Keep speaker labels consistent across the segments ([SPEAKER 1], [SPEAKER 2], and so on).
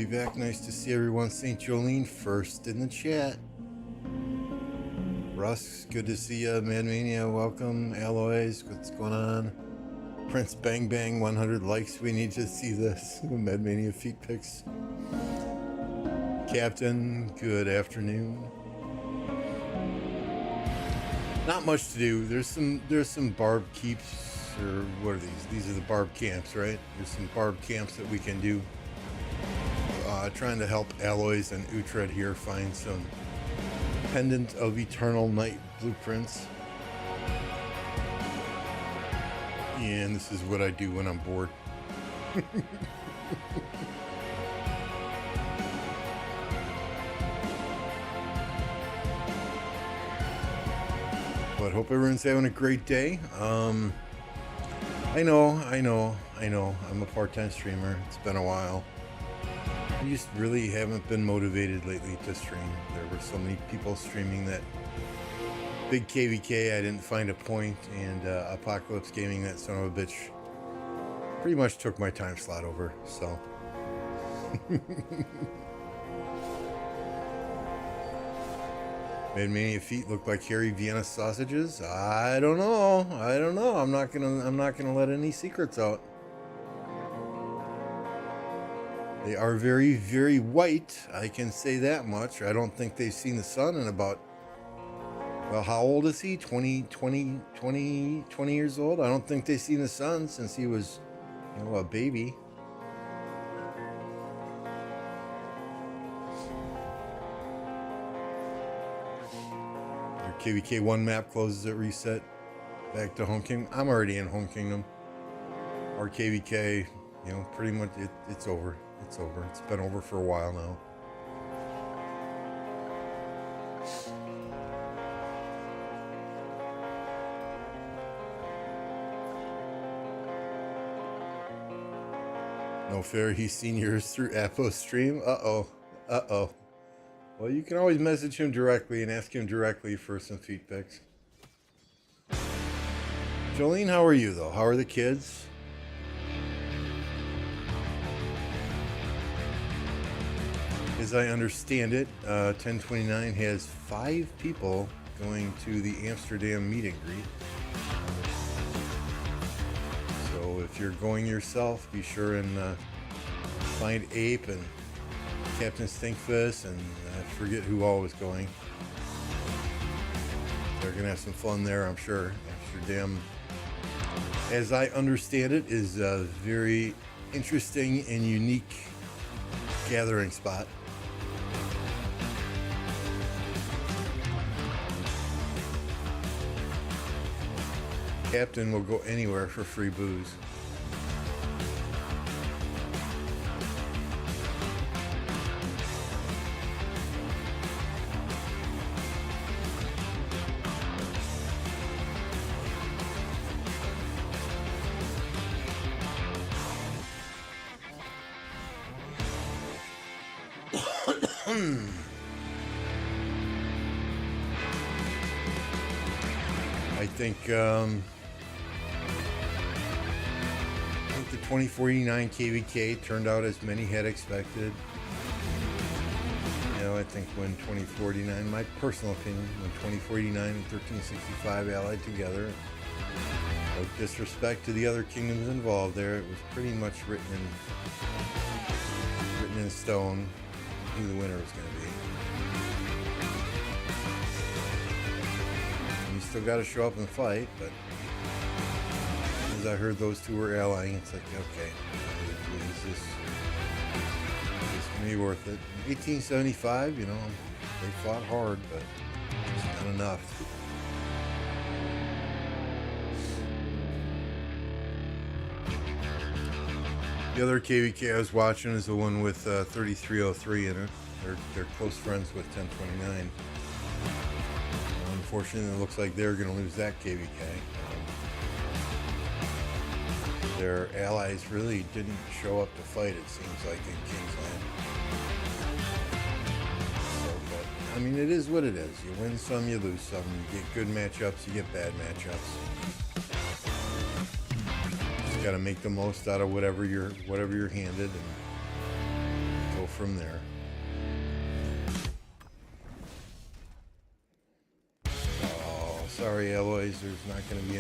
[SPEAKER 1] be back. Nice to see everyone. St. Jolene first in the chat. Russ, good to see you. Mad Mania, welcome. Alloys, what's going on? Prince Bang Bang, 100 likes. We need to see this. Mad Mania feet pics. Captain, good afternoon. Not much to do. There's some barb keeps, or what are these? These are the barb camps, right? There's some barb camps that we can do. Trying to help Alloys and Uhtred here find some Pendant of Eternal Night blueprints. And this is what I do when I'm bored. But hope everyone's having a great day. I know. I'm a part-time streamer. It's been a while. I just really haven't been motivated lately to stream. There were so many people streaming that big KVK, I didn't find a point, and Apocalypse Gaming, that son of a bitch, pretty much took my time slot over, so. Mad Mania feet look like hairy Vienna sausages. I don't know. I'm not gonna let any secrets out. They are very, very white. I can say that much. I don't think they've seen the sun in about, well, how old is he? 20 years old? I don't think they've seen the sun since he was, a baby. Their KVK1 map closes at reset. Back to Home Kingdom. I'm already in Home Kingdom. Our KVK, pretty much it's over. It's over. It's been over for a while now. No fair, he's seen yours through Apo's stream. Uh-oh. Well, you can always message him directly and ask him directly for some feed pics. Jolene, how are you, though? How are the kids? As I understand it, 1029 has 5 people going to the Amsterdam meet and greet. So if you're going yourself, be sure and find Ape and Captain Stinkfist, and I forget who all was going. They're going to have some fun there, I'm sure. Amsterdam, as I understand it, is a very interesting and unique gathering spot. Captain will go anywhere for free booze. I think the 2049 KVK turned out as many had expected. I think when 2049, my personal opinion, when 2049 and 1365 allied together, no disrespect to the other kingdoms involved there, it was pretty much written in stone who the winner was going to be. You still got to show up and fight, but as I heard those two were allying, it's like, okay, is this going to be worth it? 1875, they fought hard, but it's not enough. The other KVK I was watching is the one with 3303 in it. They're close friends with 1029. Unfortunately, it looks like they're going to lose that KVK. Their allies really didn't show up to fight, it seems like, in Kingsland. I mean, it is what it is. You win some, you lose some. You get good matchups, you get bad matchups. Just got to make the most out of whatever you're handed and go from there. Oh, sorry, Alloys. There's not going to be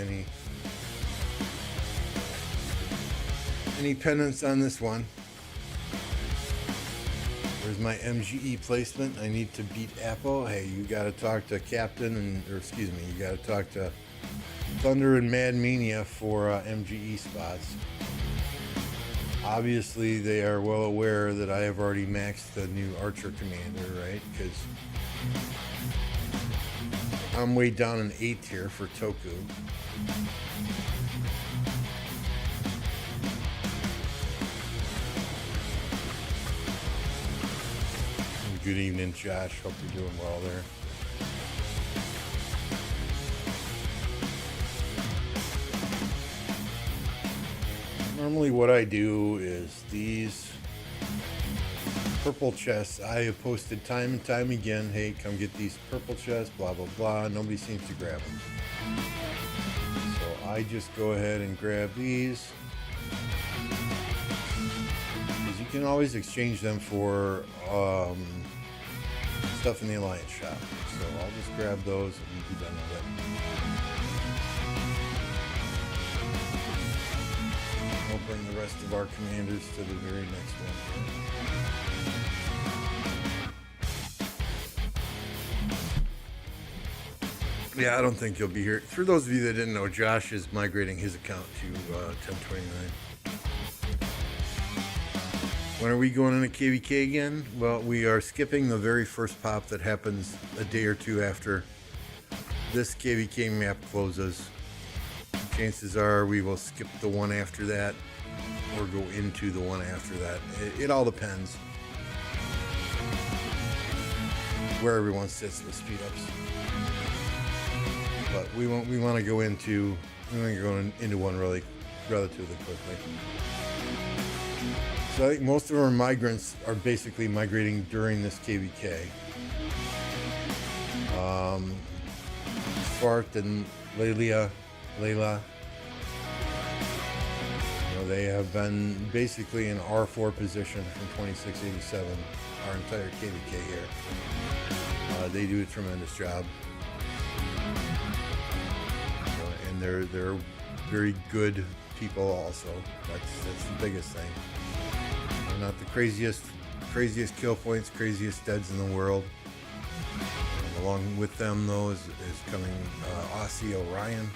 [SPEAKER 1] any pendants on this one. There's my MGE placement. I need to beat Apple. Hey, you got to talk to Captain you got to talk to Thunder and Mad Mania for MGE spots. Obviously, they are well aware that I have already maxed the new Archer Commander, right? Because I'm way down in 8th here for Toku. Good evening, Josh. Hope you're doing well there. Normally what I do is these purple chests. I have posted time and time again, hey, come get these purple chests, blah, blah, blah. Nobody seems to grab them. So I just go ahead and grab these. Because you can always exchange them for stuff in the Alliance shop. So I'll just grab those and be done with it. I'll bring the rest of our commanders to the very next one. Yeah, I don't think you'll be here. For those of you that didn't know, Josh is migrating his account to 1029. When are we going into KVK again? Well, we are skipping the very first pop that happens a day or two after this KVK map closes. Chances are we will skip the one after that or go into the one after that. It all depends where everyone sits with speed ups. But we want to go into one really relatively quickly. So I think most of our migrants are basically migrating during this KVK. Svart and Layla, they have been basically in R4 position from 2687 our entire KVK here. They do a tremendous job, and they're very good people also. That's the biggest thing. They're not the craziest kill points, craziest deads in the world. And along with them, though, is coming Aussie Orion.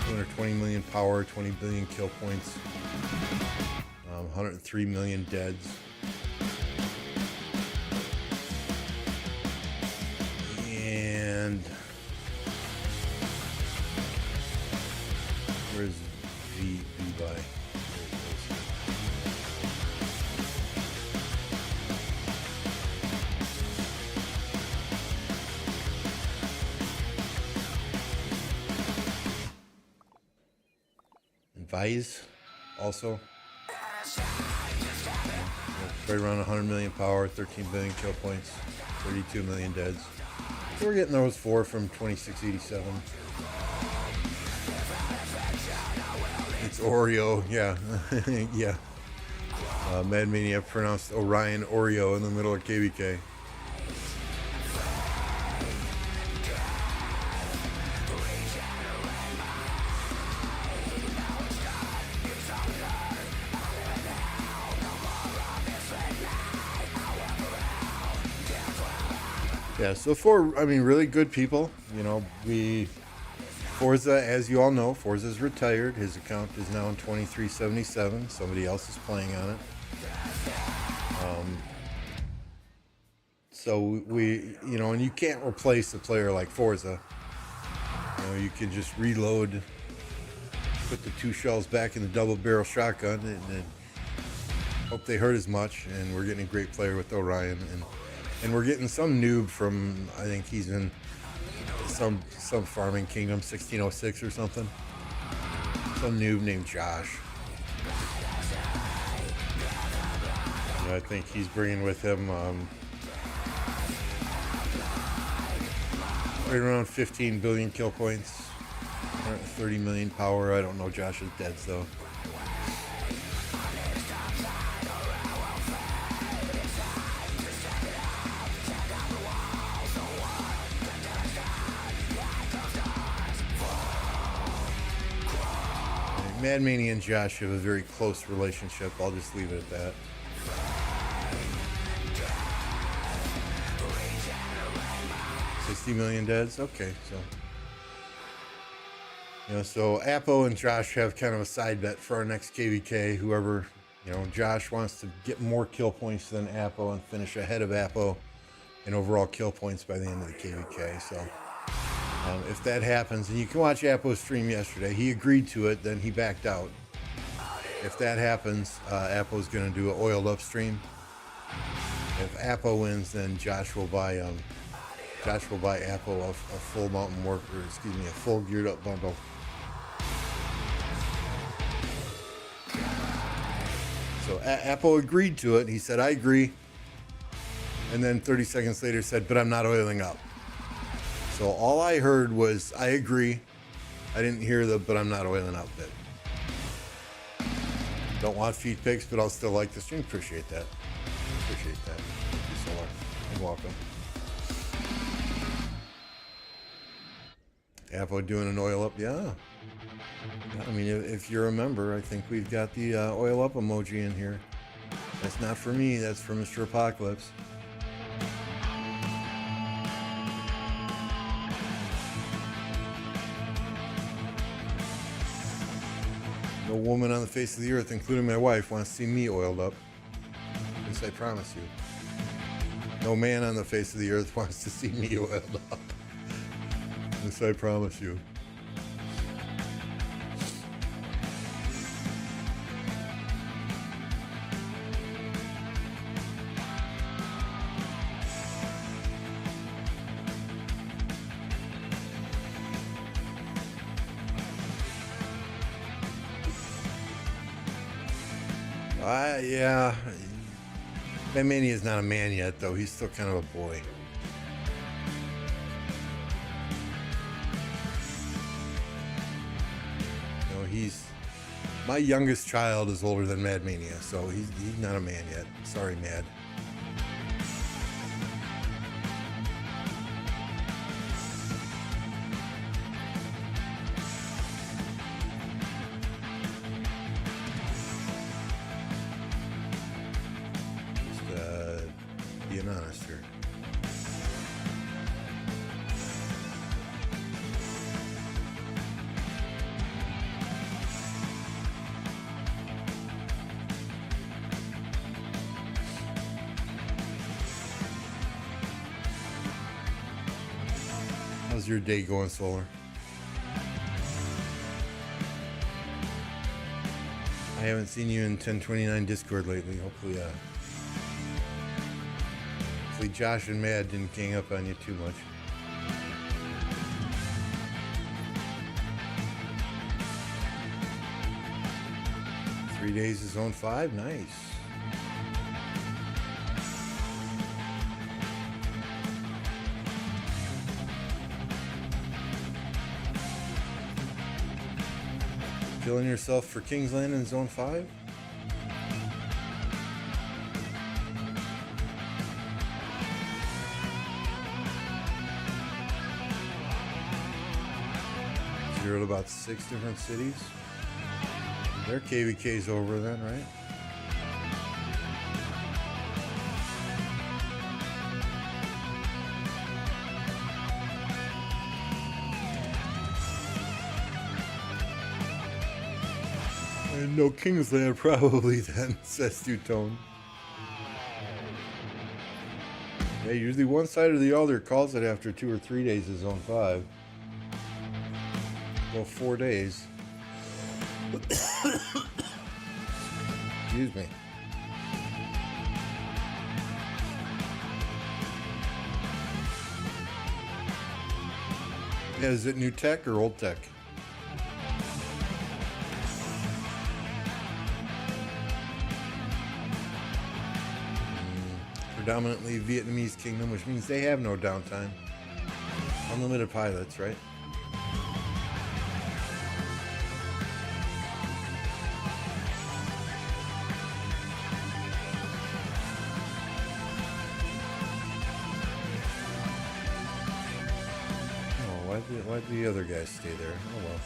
[SPEAKER 1] 220 million power, 20 billion kill points, 103 million deads. And where's V-Buy? Vice also right around 100 million power, 13 billion kill points, 32 million deads. So we're getting those 4 from 2687. It's Oreo, yeah. Yeah. Mad Mania pronounced Orion Oreo in the middle of KVK. Yeah, so really good people. Forza, as you all know, Forza's retired. His account is now in 2377. Somebody else is playing on it. So and you can't replace a player like Forza. You can just reload, put the 2 shells back in the double barrel shotgun, and hope they hurt as much. And we're getting a great player with Orion, and we're getting some noob from, I think he's in some farming kingdom, 1606 or something. Some noob named Josh. I think he's bringing with him right around 15 billion kill points, 30 million power. I don't know Josh's deads though. Mad Mania and Josh have a very close relationship. I'll just leave it at that. $60 million deads? Okay, so. So Apo and Josh have kind of a side bet for our next KVK. Whoever, Josh wants to get more kill points than Apo and finish ahead of Apo in overall kill points by the end of the KVK. So if that happens, and you can watch Apo's stream yesterday, he agreed to it, then he backed out. If that happens, Apo's going to do an oiled up stream. If Apo wins, then Josh will buy Apo a full Mountain Warrior, a full geared up bundle. So Apo agreed to it. He said, I agree. And then 30 seconds later said, but I'm not oiling up. So all I heard was, I agree. I didn't hear the, but I'm not oiling up bit. Don't want feed pics, but I'll still like the stream. Appreciate that. Appreciate that. Thank you so much. You're welcome. Apo doing an oil up, yeah. I mean, if you're a member, I think we've got the oil up emoji in here. That's not for me, that's for Mr. Apocalypse. No woman on the face of the earth, including my wife, wants to see me oiled up. This I promise you. No man on the face of the earth wants to see me oiled up. This I promise you. Yeah. Mad Mania is not a man yet, though. He's still kind of a boy. My youngest child is older than Mad Mania, so he's not a man yet. Sorry, Mad. Just being honest here. How's your day going, Solar? I haven't seen you in 1029 Discord lately. Hopefully Josh and Mad didn't gang up on you too much. Three days of Zone 5? Nice. Killing yourself for Kingsland in Zone 5? Zeroed about 6 different cities. Their KVK's over then, right? No Kingsland probably then, says Two-Tone. Yeah, usually one side or the other calls it after 2 or 3 days of Zone 5. Well, 4 days. Excuse me. Yeah, is it new tech or old tech? Predominantly Vietnamese kingdom, which means they have no downtime. Unlimited pilots, right? Oh, why'd the other guys stay there? Oh well.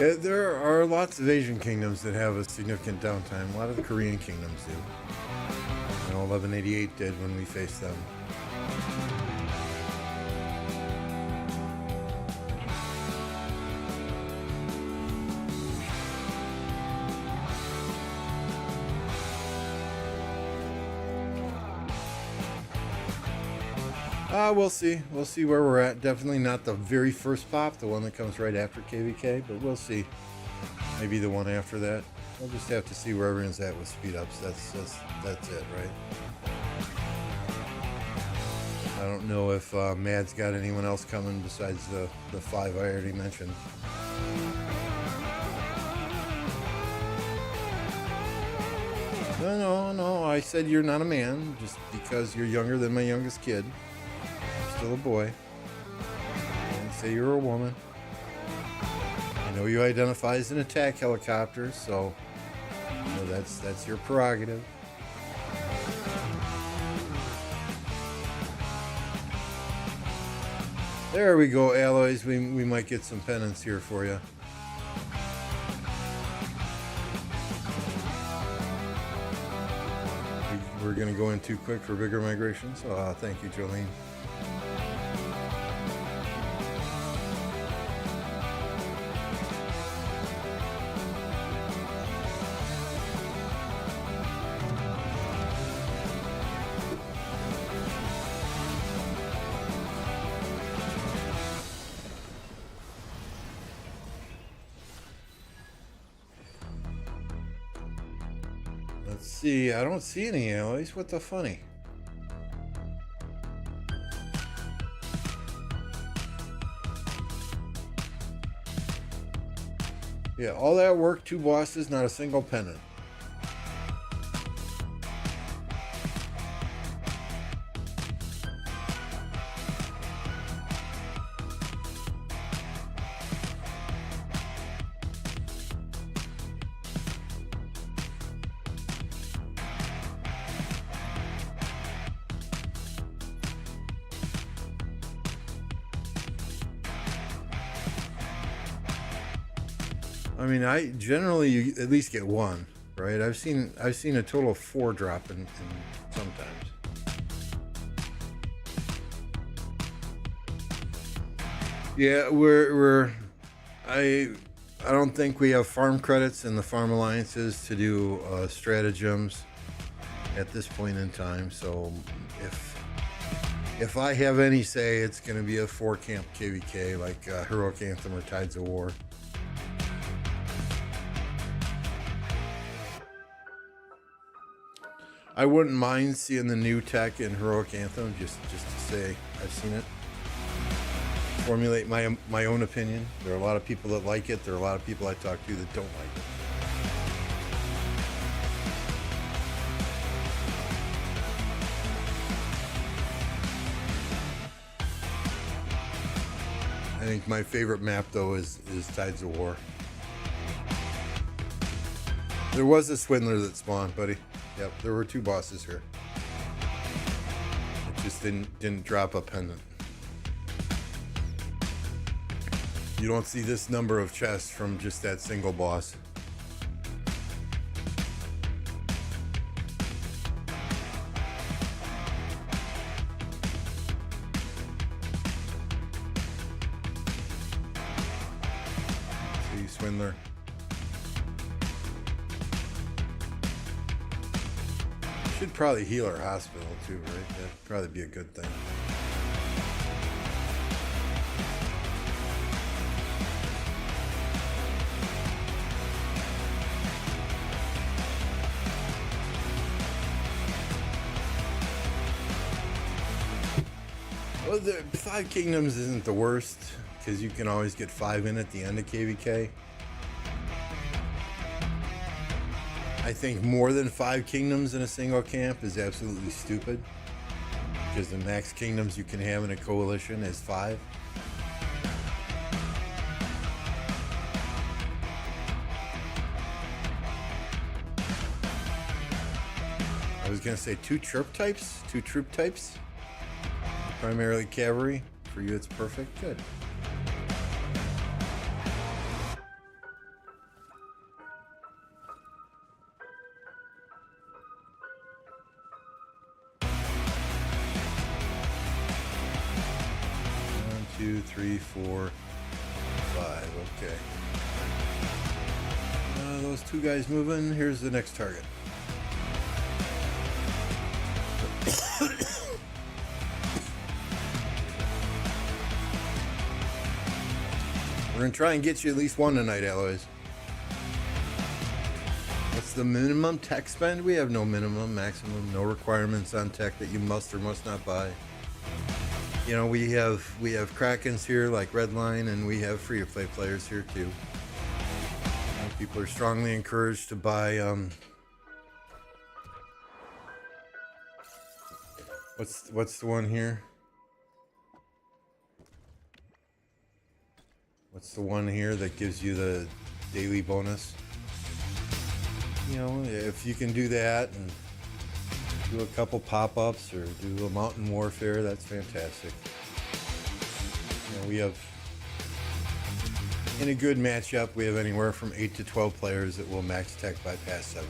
[SPEAKER 1] There are lots of Asian kingdoms that have a significant downtime. A lot of the Korean kingdoms do. 1188 did when we faced them. We'll see. We'll see where we're at. Definitely not the very first pop, the one that comes right after KVK, but we'll see. Maybe the one after that. We'll just have to see where everyone's at with speed ups. That's it, right? I don't know if Mad's got anyone else coming besides the 5 I already mentioned. No. I said you're not a man just because you're younger than my youngest kid. Still a boy. I didn't say you're a woman. I know you identify as an attack helicopter, so that's your prerogative. There we go, Alloys. We might get some pennants here for you. We're going to go in too quick for bigger migrations. Thank you, Jolene. Let's see, I don't see any alloys. What the funny? Yeah, all that work, 2 bosses, not a single pennant. I mean, you at least get 1, right? I've seen a total of 4 drop in sometimes. Yeah, I don't think we have farm credits in the farm alliances to do stratagems at this point in time. So if I have any say, it's going to be a 4-camp KVK like Heroic Anthem or Tides of War. I wouldn't mind seeing the new tech in Heroic Anthem, just to say I've seen it. Formulate my own opinion. There are a lot of people that like it. There are a lot of people I talk to that don't like it. I think my favorite map though is Tides of War. There was a Swindler that spawned, buddy. Yep, there were 2 bosses here. It just didn't drop a pendant. You don't see this number of chests from just that single boss. See, Swindler. Should probably heal our hospital too, right? That'd probably be a good thing. Well, the 5 Kingdoms isn't the worst, because you can always get 5 in at the end of KVK. I think more than 5 kingdoms in a single camp is absolutely stupid, because the max kingdoms you can have in a coalition is 5. I was gonna say 2 troop types, primarily cavalry. For you, it's perfect. Good. 2, 3, 4, 5. Okay. Those two guys moving. Here's the next target. We're going to try and get you at least one tonight, Aloys. What's the minimum tech spend? We have no minimum, maximum, no requirements on tech that you must or must not buy. You know, we have Krakens here like Redline, and we have free-to-play players here too. People are strongly encouraged to buy what's the one here? What's the one here that gives you the daily bonus? You know, if you can do that and do a couple pop-ups or do a Mountain Warfare, that's fantastic. You know, we have, in a good matchup, we have anywhere from 8 to 12 players that will max tech by past 7.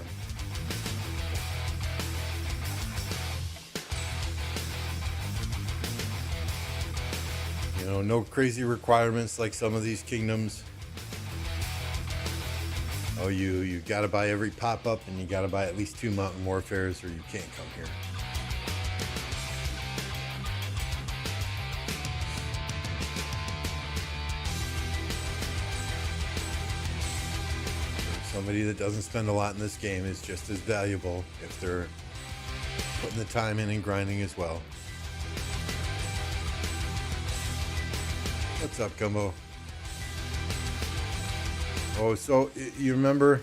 [SPEAKER 1] You know, no crazy requirements like some of these kingdoms. Oh, you gotta buy every pop-up, and you gotta buy at least 2 Mountain Warfares or you can't come here. Somebody that doesn't spend a lot in this game is just as valuable if they're putting the time in and grinding as well. What's up, Gumbo? Oh, so you remember,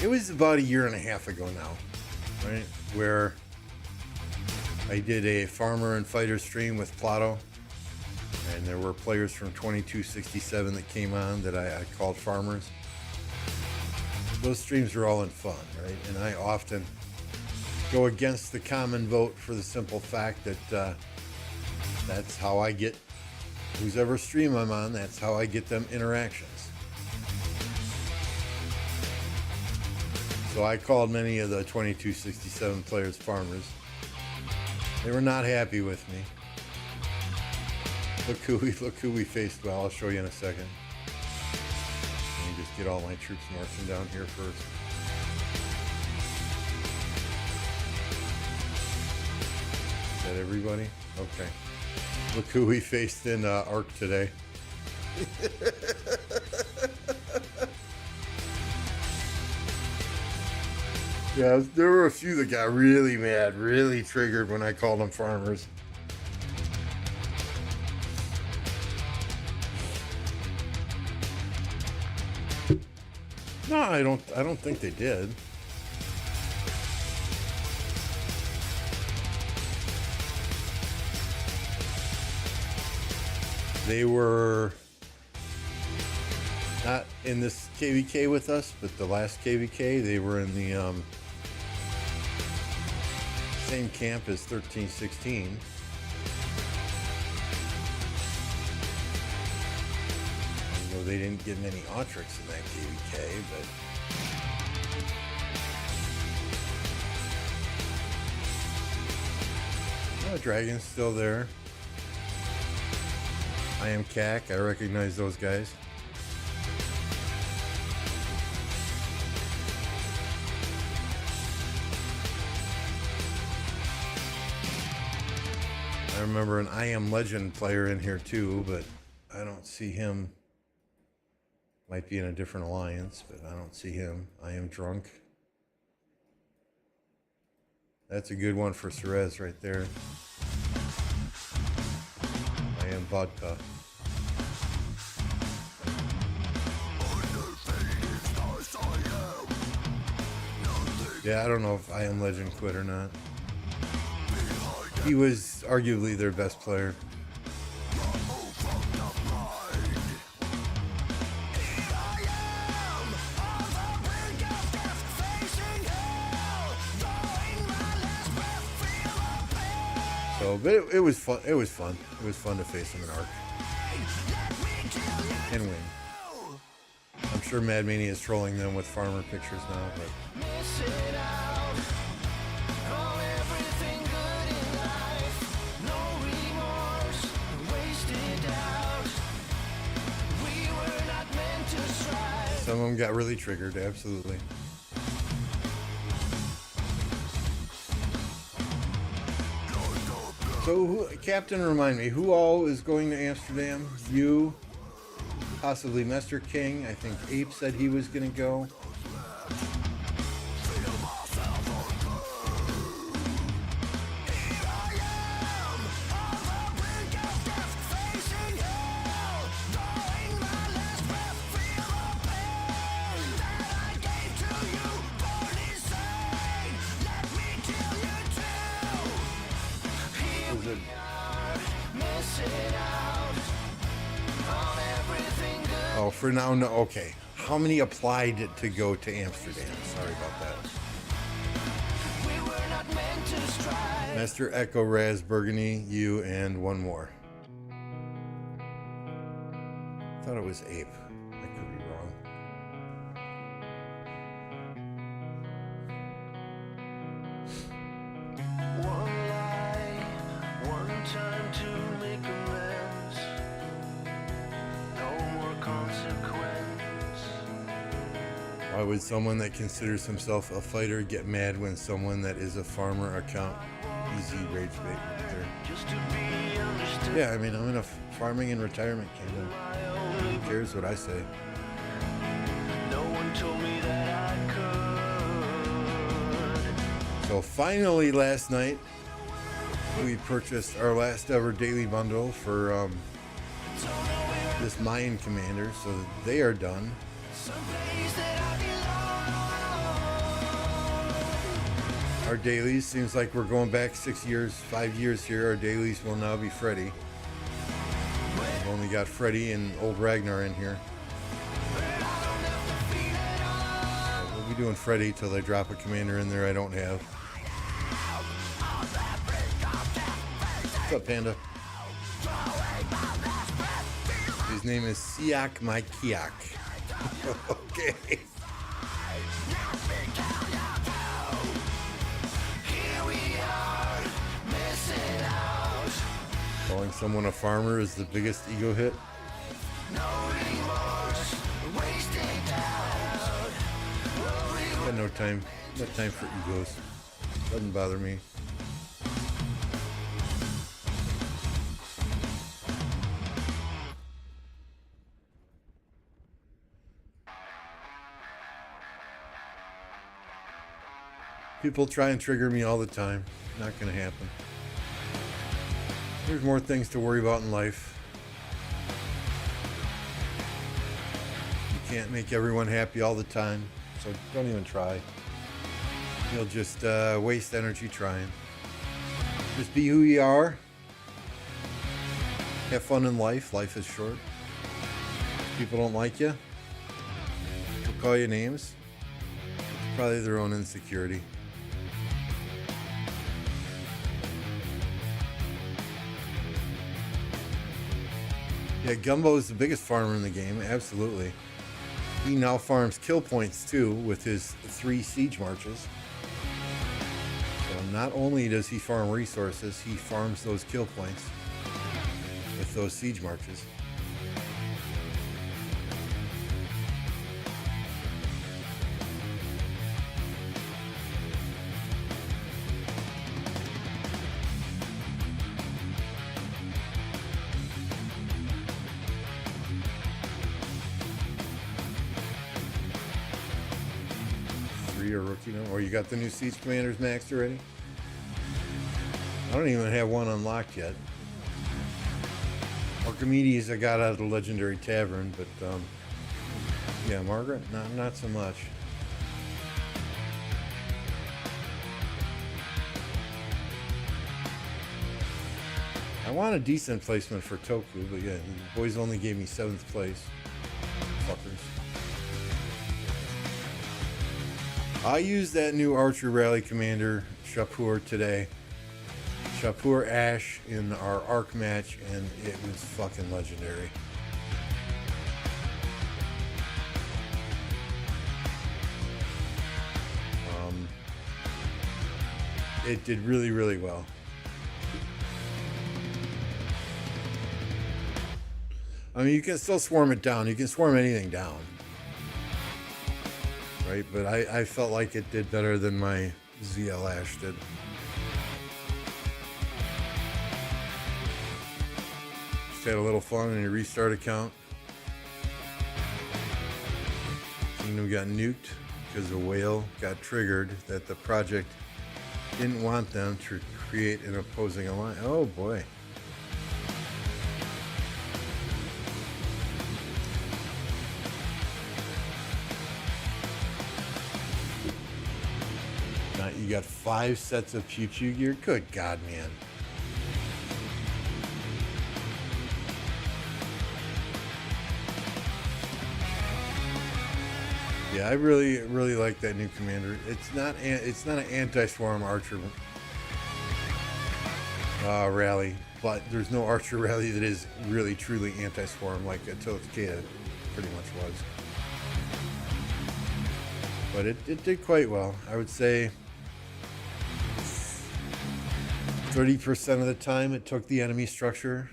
[SPEAKER 1] it was about a year and a half ago now, right? Where I did a farmer and fighter stream with Plato, and there were players from 2267 that came on that I called farmers. Those streams are all in fun, right? And I often go against the common vote for the simple fact that that's how I get whose ever stream I'm on, that's how I get them interactions. So I called many of the 2267 players farmers. They were not happy with me. Look who we faced. Well, I'll show you in a second. Let me just get all my troops marching down here first. Is that everybody? Okay. Look who we faced in Ark today. Yeah, there were a few that got really mad, really triggered when I called them farmers. No, I don't think they did. They were not in this KVK with us, but the last KVK, they were in the same camp as 1316. I know they didn't get many Autrix in that KVK, but oh, Dragon's still there. I am CAC. I recognize those guys. I remember an I Am Legend player in here too, but I don't see him. Might be in a different alliance, but I don't see him. I Am Drunk. That's a good one for Cerez right there. I Am Vodka. Yeah, I don't know if I Am Legend quit or not. He was arguably their best player. So, but it was fun. It was fun. It was fun to face him in Ark and win. I'm sure Mad Mania is trolling them with farmer pictures now, but. Some of them got really triggered, absolutely. So, Captain, remind me, who all is going to Amsterdam? You, possibly Mr. King. I think Ape said he was going to go. Oh, for now, no. Okay. How many applied to go to Amsterdam? Sorry about that. Master Echo, Raz, Burgundy, you, and one more. I thought it was Ape. I could be wrong.
[SPEAKER 2] One lie, one time to make amends. No more consequence.
[SPEAKER 1] Why would someone that considers himself a fighter get mad when someone that is a farmer account? Easy rage bait right there.
[SPEAKER 2] Just to be understood.
[SPEAKER 1] Yeah, I mean, I'm in a farming and retirement kingdom. Who cares what I say?
[SPEAKER 2] No one told me that I could.
[SPEAKER 1] So finally last night, we purchased our last ever daily bundle for this Mayan commander, so they are done.
[SPEAKER 2] Someplace that I belong.
[SPEAKER 1] Our dailies, seems like we're going back 6 years, 5 years here. Our dailies will now be Freddy. We've only got Freddy and old Ragnar in here. We'll be doing Freddy till they drop a commander in there I don't have. What's up, Panda? His name is Siak My Kiak. Okay.
[SPEAKER 2] Here we are, missing out.
[SPEAKER 1] Calling someone a farmer is the biggest ego hit.
[SPEAKER 2] No remorse, wasted out.
[SPEAKER 1] Got no time for egos. Doesn't bother me. People try and trigger me all the time. Not gonna happen. There's more things to worry about in life. You can't make everyone happy all the time, so don't even try. You'll just waste energy trying. Just be who you are. Have fun in life. Life is short. If people don't like you, they'll call you names. It's probably their own insecurity. Yeah, Gumbo is the biggest farmer in the game, absolutely. He now farms kill points too with his 3 siege marches. So not only does he farm resources, he farms those kill points with those siege marches. Or rookie, or you got the new Siege Commanders maxed already? I don't even have one unlocked yet. Archimedes I got out of the Legendary Tavern, but yeah, Margaret, not so much. I want a decent placement for Toku, but yeah, the boys only gave me 7th place. Fuckers. I used that new Archer Rally Commander, Shapur, today. Shapur Ash in our Arc match, and it was fucking legendary. It did really, really well. I mean, you can still swarm it down. You can swarm anything down. right? But I felt like it did better than my ZL Ash did. Just had a little fun in your restart account. Kingdom got nuked because a whale got triggered that the project didn't want them to create an opposing alliance. Oh boy. Now you got 5 sets of Pew Pew gear. Good God, man. Yeah, I really like that new commander. It's not an anti-swarm archer rally, but there's no archer rally that is really truly anti-swarm like Takeda pretty much was. But it did quite well. I would say 30% of the time it took the enemy structure.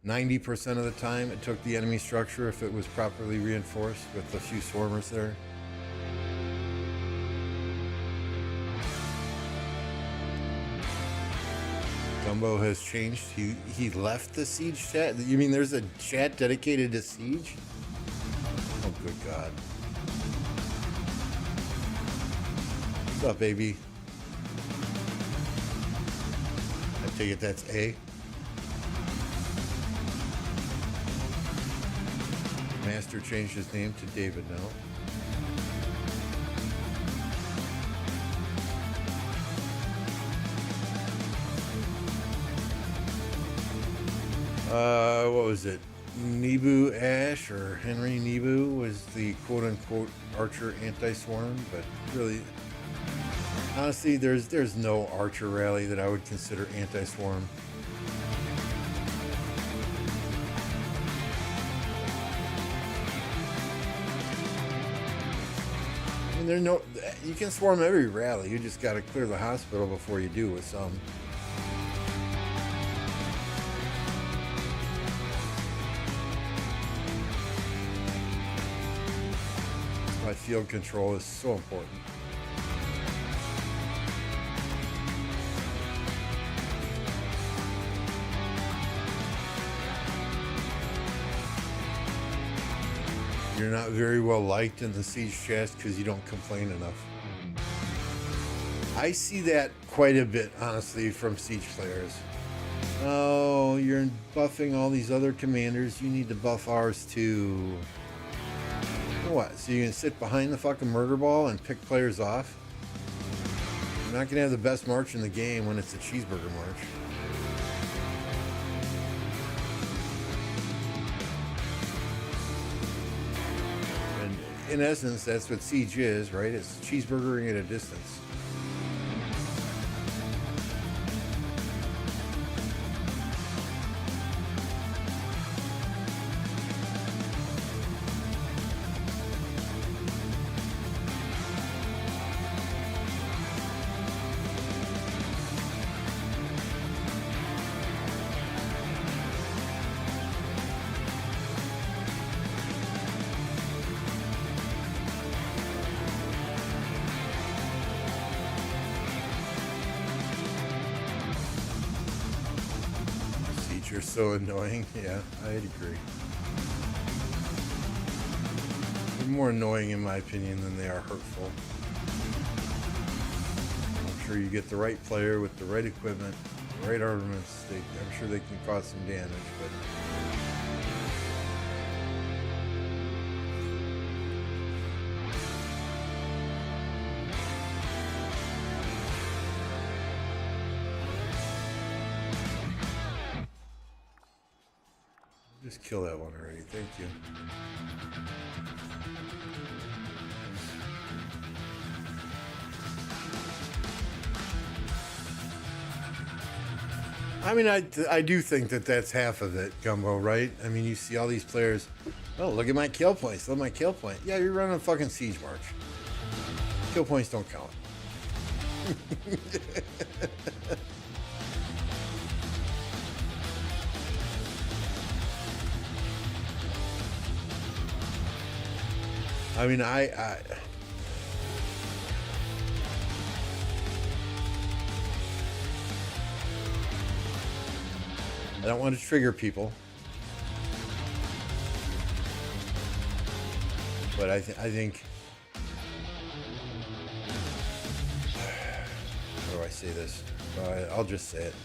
[SPEAKER 1] 90% of the time it took the enemy structure if it was properly reinforced with a few swarmers there. Gumbo has changed. He left the siege chat. You mean there's a chat dedicated to siege? Oh good God. What's up, baby? I take it that's A. Master changed his name to David now. What was it? Nebu Ash or Henry Nebu was the quote-unquote archer anti-swarm, but really, honestly, there's no archer rally that I would consider anti-swarm. You can swarm every rally. You just got to clear the hospital before you do with some. That's why field control is so important. You're not very well liked in the siege chest because you don't complain enough. I see that quite a bit, honestly, from siege players. Oh, you're buffing all these other commanders. You need to buff ours too. What? So you can sit behind the fucking murder ball and pick players off? You're not gonna have the best march in the game when it's a cheeseburger march. In essence, that's what siege is, right? It's cheeseburgering at a distance. You're so annoying. Yeah, I'd agree. They're more annoying in my opinion than they are hurtful. I'm sure you get the right player with the right equipment, the right armaments. I'm sure they can cause some damage, but just kill that one already. Thank you. I mean, I do think that that's half of it, Gumbo, right? I mean, you see all these players. Oh, look at my kill points. Look at my kill point. Yeah, you're running a fucking siege march. Kill points don't count. I mean, don't want to trigger people, but I think how do I say this? I'll just say it.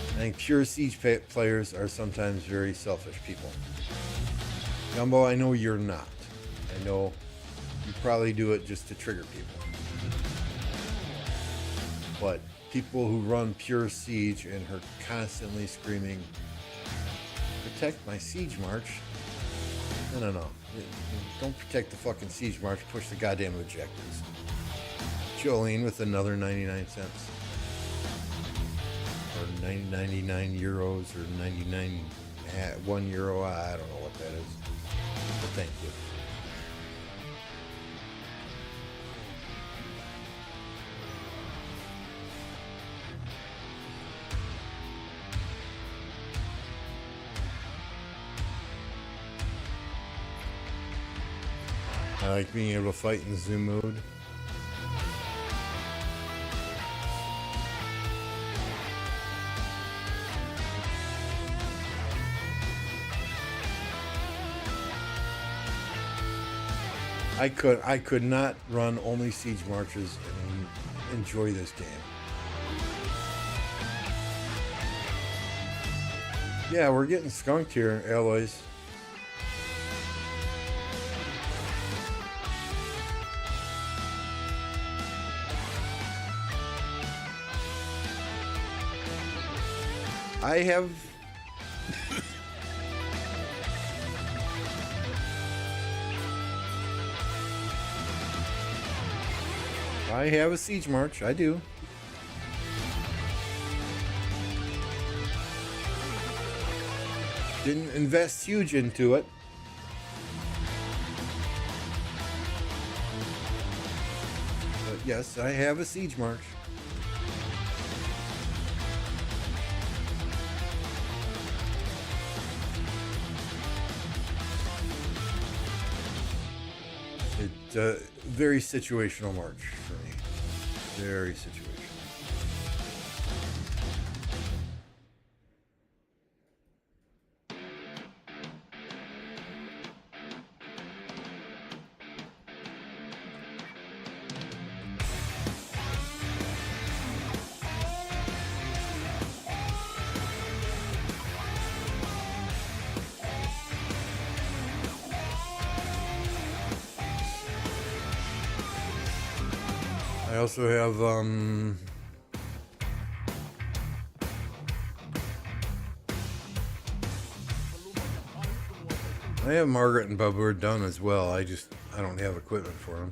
[SPEAKER 1] I think pure Siege players are sometimes very selfish people. Gumbo, I know you're not. I know you probably do it just to trigger people. But people who run pure Siege and are constantly screaming, protect my Siege March. No. Don't protect the fucking Siege March. Push the goddamn objectives. Jolene with another 99 cents. Or 99 euros or 99 1 euro. I don't know what that is. But thank you. I like being able to fight in zoom mode. I could not run only Siege Marches and enjoy this game. Yeah, we're getting skunked here, Alloys. I have a Siege March, I do. Didn't invest huge into it. But yes, I have a Siege March. It's a very situational march for me. Very situational. I also have I have Margaret and Babur done as well. I don't have equipment for them.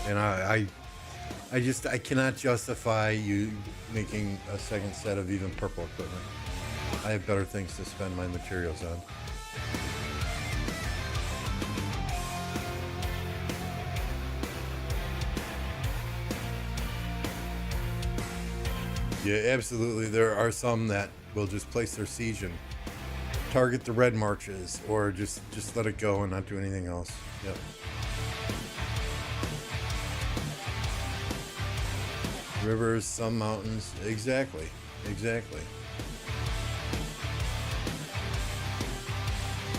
[SPEAKER 1] And I cannot justify you making a second set of even purple equipment. I have better things to spend my materials on. Yeah, absolutely. There are some that will just place their siege and target the red marches, or just let it go and not do anything else. Yep. Rivers, some mountains. Exactly.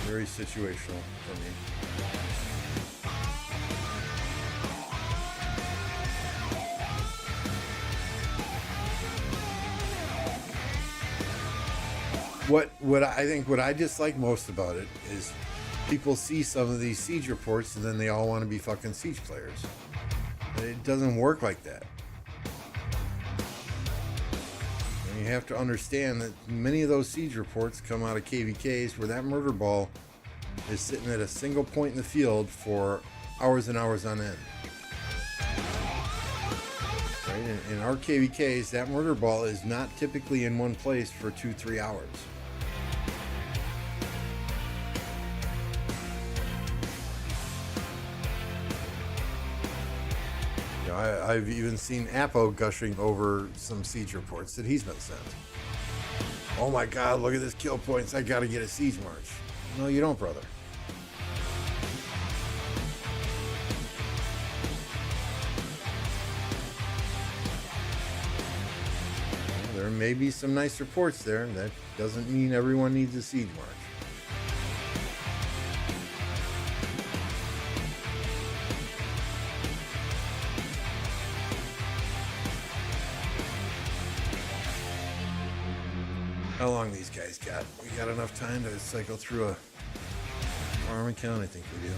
[SPEAKER 1] Very situational for me. What I dislike most about it is people see some of these siege reports and then they all want to be fucking siege players. It doesn't work like that. And you have to understand that many of those siege reports come out of KVKs where that murder ball is sitting at a single point in the field for hours and hours on end. Right? In our KVKs, that murder ball is not typically in one place for 2-3 hours. I've even seen Apo gushing over some siege reports that he's been sent. Oh my God, look at this kill points. I gotta get a siege march. No, you don't, brother. There may be some nice reports there. That doesn't mean everyone needs a siege march. How long these guys got? We got enough time to cycle through a farm account? I think we do.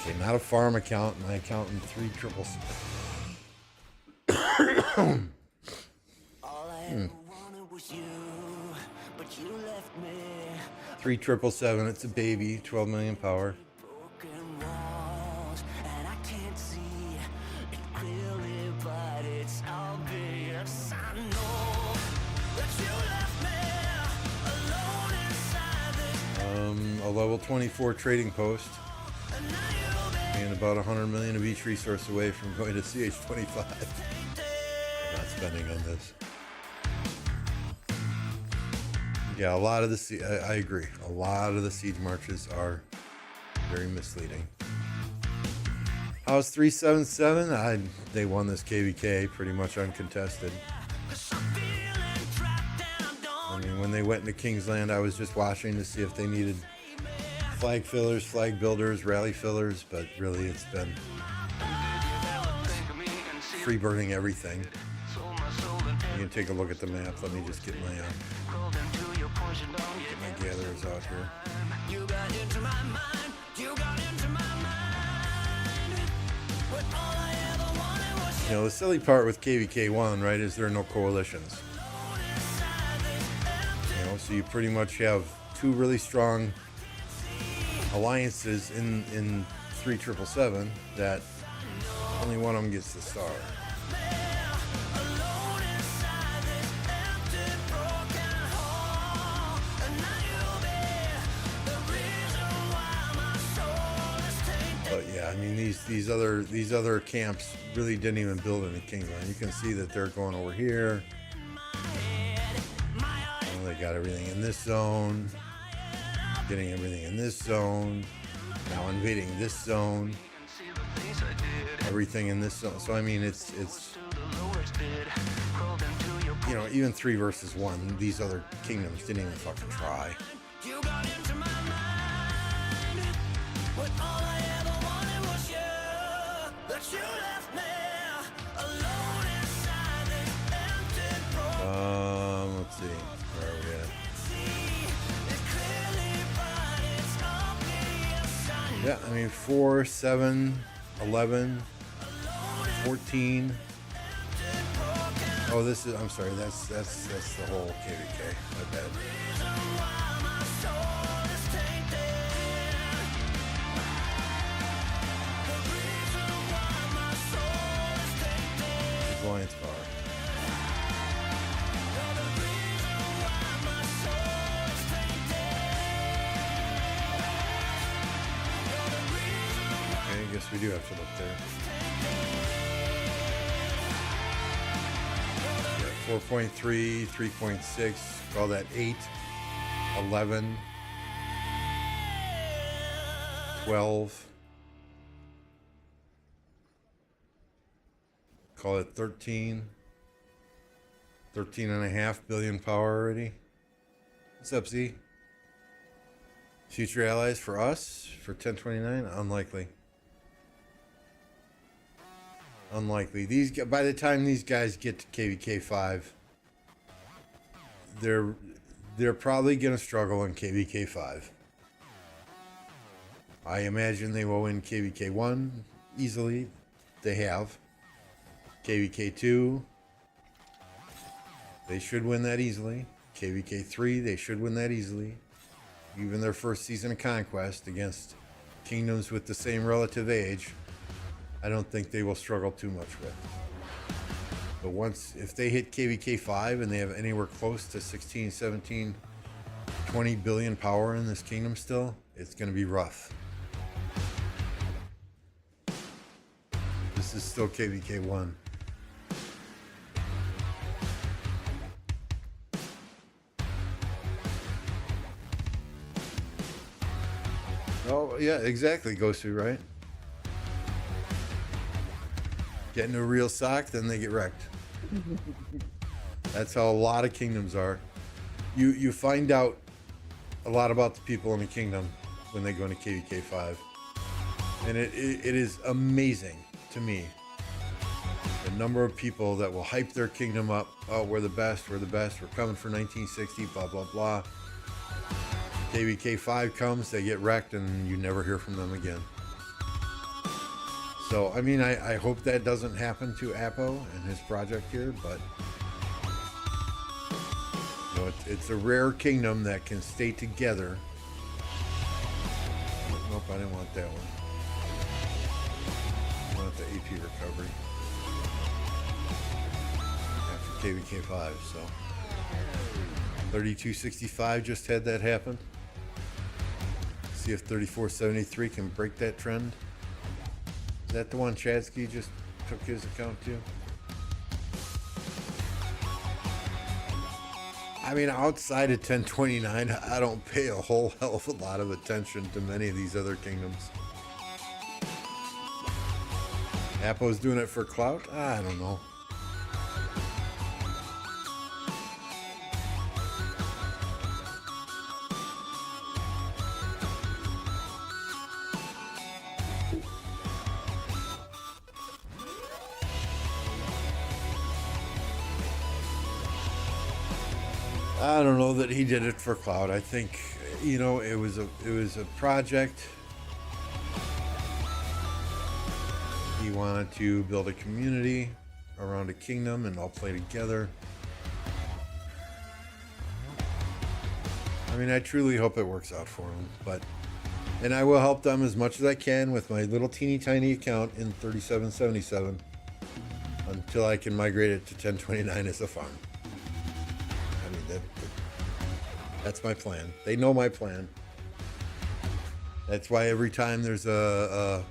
[SPEAKER 1] Okay, not a farm account. My account in 3777.
[SPEAKER 2] all I ever wanted was you, but you left me.
[SPEAKER 1] 3777. It's a baby. 12 million power.
[SPEAKER 2] Broken walls, and I can't see it clearly, but it's obvious. I know that you left me alone inside this,
[SPEAKER 1] A level 24 trading post.
[SPEAKER 2] and now you'll be
[SPEAKER 1] And about 100 million of each resource away from going to CH25. I'm not spending on this. Yeah, a lot of the I agree. A lot of the siege marches are very misleading. How's 377? They won this KVK pretty much uncontested.
[SPEAKER 2] feeling trapped and I don't
[SPEAKER 1] I mean, when they went into Kingsland, I was just watching to see if they needed flag fillers, flag builders, rally fillers, but really it's been
[SPEAKER 2] think of me and see
[SPEAKER 1] free burning everything.
[SPEAKER 2] sold my soul and
[SPEAKER 1] You can take a look at the map. Let me just get my
[SPEAKER 2] crawled into your poison down.
[SPEAKER 1] gatherers out here.
[SPEAKER 2] You got into my mind, you got into my mind. But all I ever wanted was
[SPEAKER 1] You know, the silly part with KVK1, right, is there are no coalitions. You know, so you pretty much have two really strong alliances in 3777 that only one of them gets the star.
[SPEAKER 2] alone inside this empty, broken hole. And now you'll be the reason why my soul is tainted.
[SPEAKER 1] But yeah, I mean these other camps really didn't even build into Kingsland. You can see that they're going over here. Well, they got everything in this zone, getting everything in this zone, now invading this zone,
[SPEAKER 2] See the things I did
[SPEAKER 1] everything in this zone. So I mean it's
[SPEAKER 2] to the lowest bid. Crawled into your
[SPEAKER 1] you know, even 3 versus 1, these other kingdoms didn't even fucking try.
[SPEAKER 2] You got into my mind. But all I ever wanted was you. But you left me alone inside this empty, broken
[SPEAKER 1] Let's see, where are we at?
[SPEAKER 2] sea. It's clearly, but it's obvious. I know
[SPEAKER 1] Yeah, I mean 4, 7, 11, 14. Oh, this is. I'm sorry. That's the whole KVK. My bad.
[SPEAKER 2] why my soul is tainted. The reason why my soul is tainted.
[SPEAKER 1] Alliance power.
[SPEAKER 2] The reason why my soul is tainted.
[SPEAKER 1] Okay, I guess we do have to look there. Yeah, 4.3, 3.6. Call that 8, 11, 12. Call it 13. 13.5 billion power already. What's up, Z? Future allies for us for 1029? Unlikely. Unlikely. By the time these guys get to KVK 5, they're probably gonna struggle in KVK 5. I imagine they will win KVK 1 easily. They have. KVK 2, they should win that easily. KVK 3, they should win that easily. Even their first season of Conquest against kingdoms with the same relative age, I don't think they will struggle too much with. But if they hit KVK 5 and they have anywhere close to 16, 17, 20 billion power in this kingdom still, it's going to be rough. This is still KVK 1. Oh, yeah, exactly, Gosu, right? Get into a real sock, then they get wrecked. That's how a lot of kingdoms are. You find out a lot about the people in the kingdom when they go into KVK 5. And it is amazing to me the number of people that will hype their kingdom up. Oh, we're the best, we're coming for 1960, blah, blah, blah. KVK 5 comes, they get wrecked, and you never hear from them again. So, I mean, I hope that doesn't happen to Apo and his project here, but you know, it's a rare kingdom that can stay together. Nope, I didn't want that one. I want the AP recovery after KVK 5, so 3265 just had that happen. See if 3473 can break that trend. Is that the one Chadsky just took his account to? I mean, outside of 1029, I don't pay a whole hell of a lot of attention to many of these other kingdoms. Apo's doing it for clout? I don't know. I don't know that he did it for clout. I think, you know, it was a project. He wanted to build a community around a kingdom and all play together. I mean, I truly hope it works out for him, and I will help them as much as I can with my little teeny tiny account in 3777 until I can migrate it to 1029 as a farm. I mean, that's my plan. They know my plan. That's why every time there's a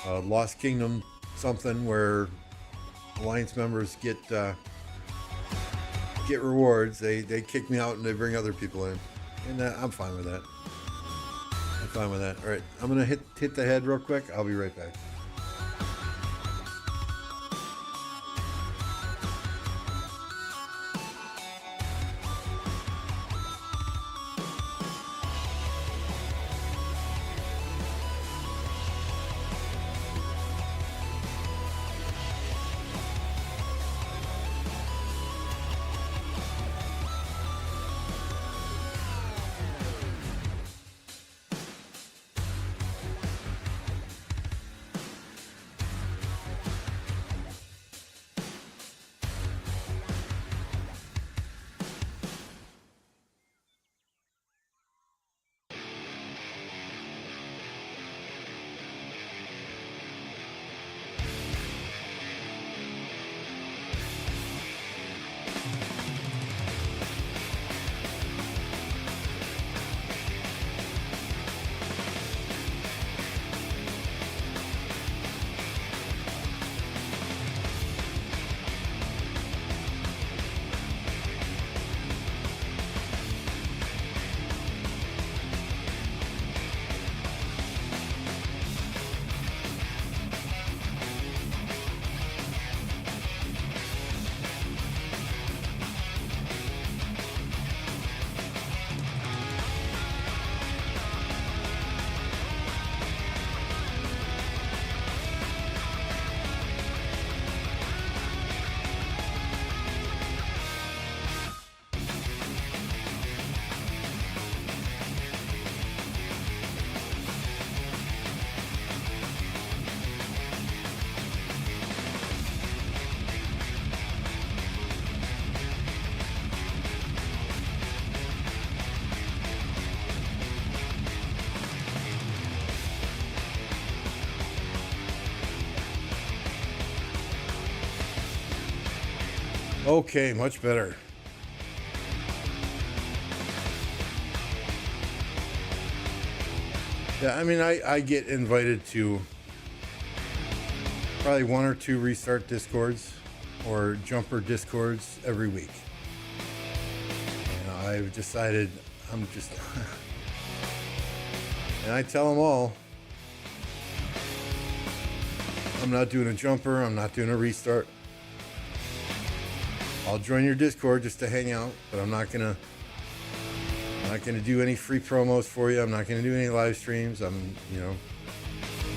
[SPEAKER 1] Lost Kingdom something where Alliance members get rewards, they kick me out and they bring other people in, and I'm fine with that. I'm fine with that. All right, I'm gonna hit the head real quick. I'll be right back. Okay, much better. Yeah, I mean, I get invited to probably 1 or 2 restart discords or jumper discords every week. You know, I've decided I'm just and I tell them all, I'm not doing a jumper. I'm not doing a restart. I'll join your Discord just to hang out, but I'm not gonna do any free promos for you. I'm not gonna do any live streams. I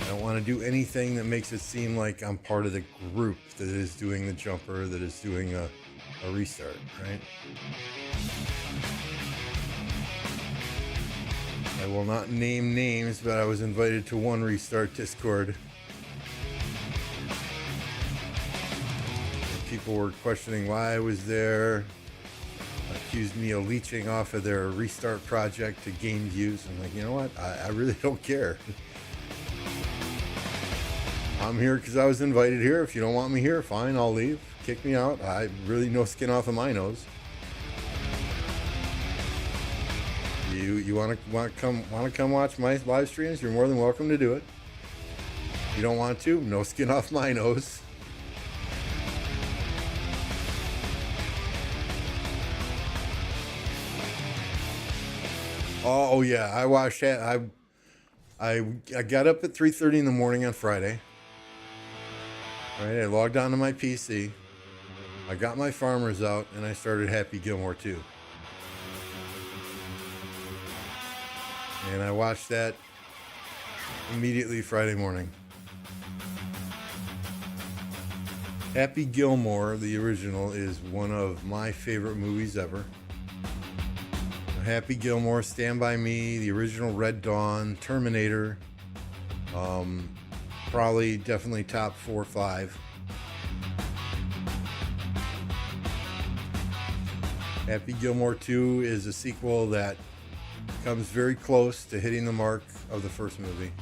[SPEAKER 1] don't want to do anything that makes it seem like I'm part of the group that is doing the jumper, that is doing a restart, right? I will not name names, but I was invited to one restart Discord. People were questioning why I was there, accused me of leeching off of their restart project to gain views. I'm like, you know what? I really don't care. I'm here because I was invited here. If you don't want me here, fine, I'll leave. Kick me out. I really no skin off of my nose. You want to come watch my live streams? You're more than welcome to do it. If you don't want to, no skin off my nose. Oh yeah, I watched that. I got up at 3:30 in the morning on Friday. Right, I logged onto my PC. I got my farmers out and I started Happy Gilmore 2. And I watched that immediately Friday morning. Happy Gilmore, the original, is one of my favorite movies ever. Happy Gilmore, Stand By Me, the original Red Dawn, Terminator, probably definitely top 4 or 5. Happy Gilmore 2 is a sequel that comes very close to hitting the mark of the first movie.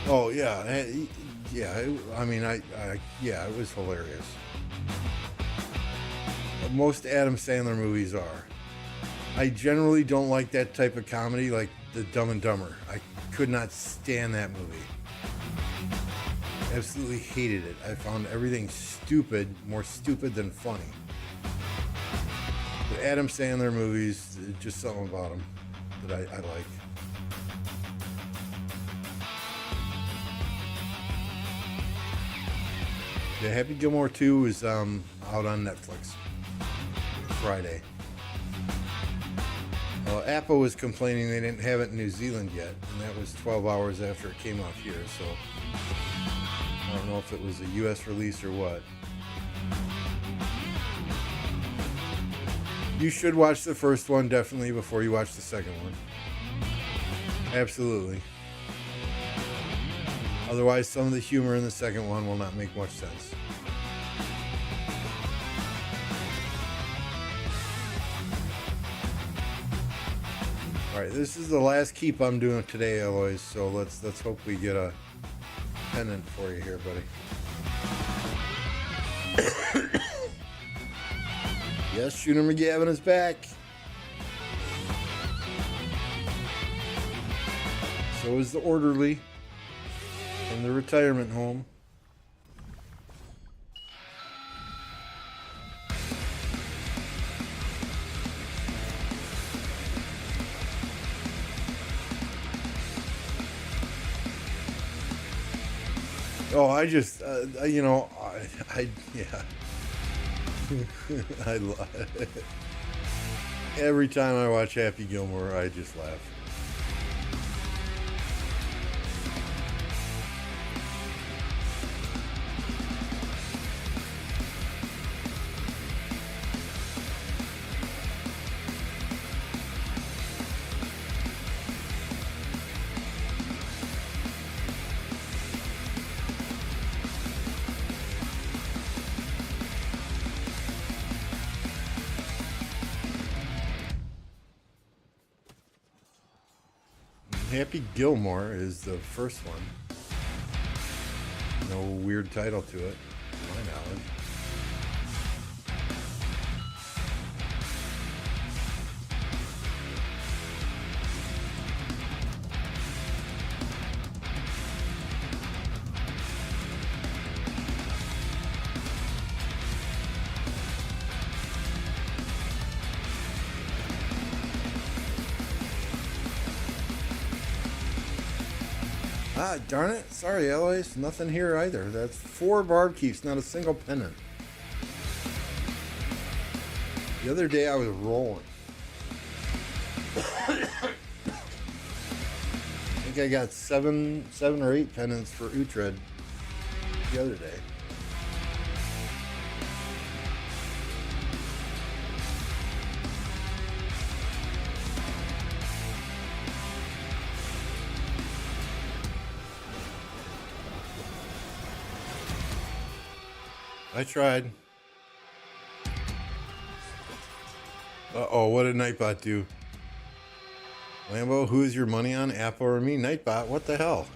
[SPEAKER 1] Oh yeah, yeah. It was hilarious. Most Adam Sandler movies are. I generally don't like that type of comedy, like the Dumb and Dumber. I could not stand that movie. Absolutely hated it. I found everything stupid, more stupid than funny. The Adam Sandler movies, just something about them that I like. Yeah, Happy Gilmore 2 is out on Netflix Friday. Apple was complaining they didn't have it in New Zealand yet, and that was 12 hours after it came off here, so I don't know if it was a US release or what. You should watch the first one definitely before you watch the second one. Absolutely. Otherwise, some of the humor in the second one will not make much sense. All right, this is the last keep I'm doing today, Eloise. So let's hope we get a pennant for you here, buddy. Yes, Shooter McGavin is back. So is the orderly from the retirement home. Oh, I just, yeah. I every time I watch Happy Gilmore, I just laugh. Happy Gilmore is the first one. No weird title to it, to my knowledge. Ah, darn it. Sorry, Eloise. Nothing here either. That's 4 barb keeps, not a single pennant. The other day I was rolling. I think I got seven or 8 pennants for Uhtred the other day. I tried. Uh-oh, what did Nightbot do? Lambo, who is your money on, Apple or me? Nightbot, what the hell?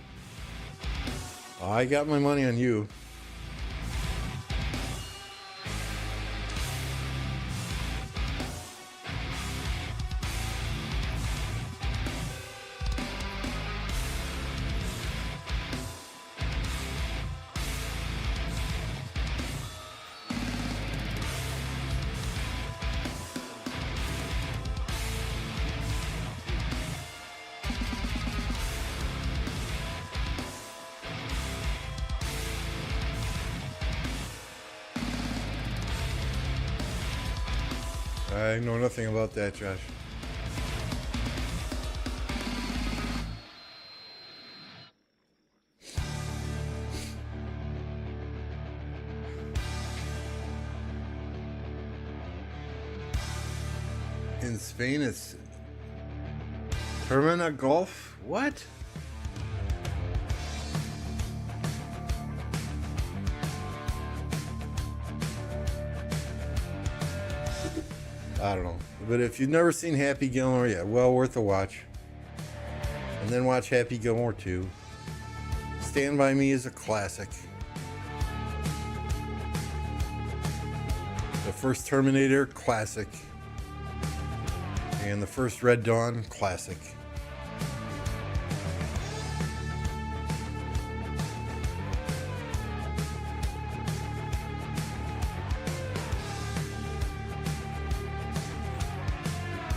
[SPEAKER 1] I got my money on you. I know nothing about that, Josh. In Spain, it's Termina Golf? What? I don't know. But if you've never seen Happy Gilmore, yeah, well worth a watch. And then watch Happy Gilmore 2. Stand By Me is a classic. The first Terminator, classic. And the first Red Dawn, classic.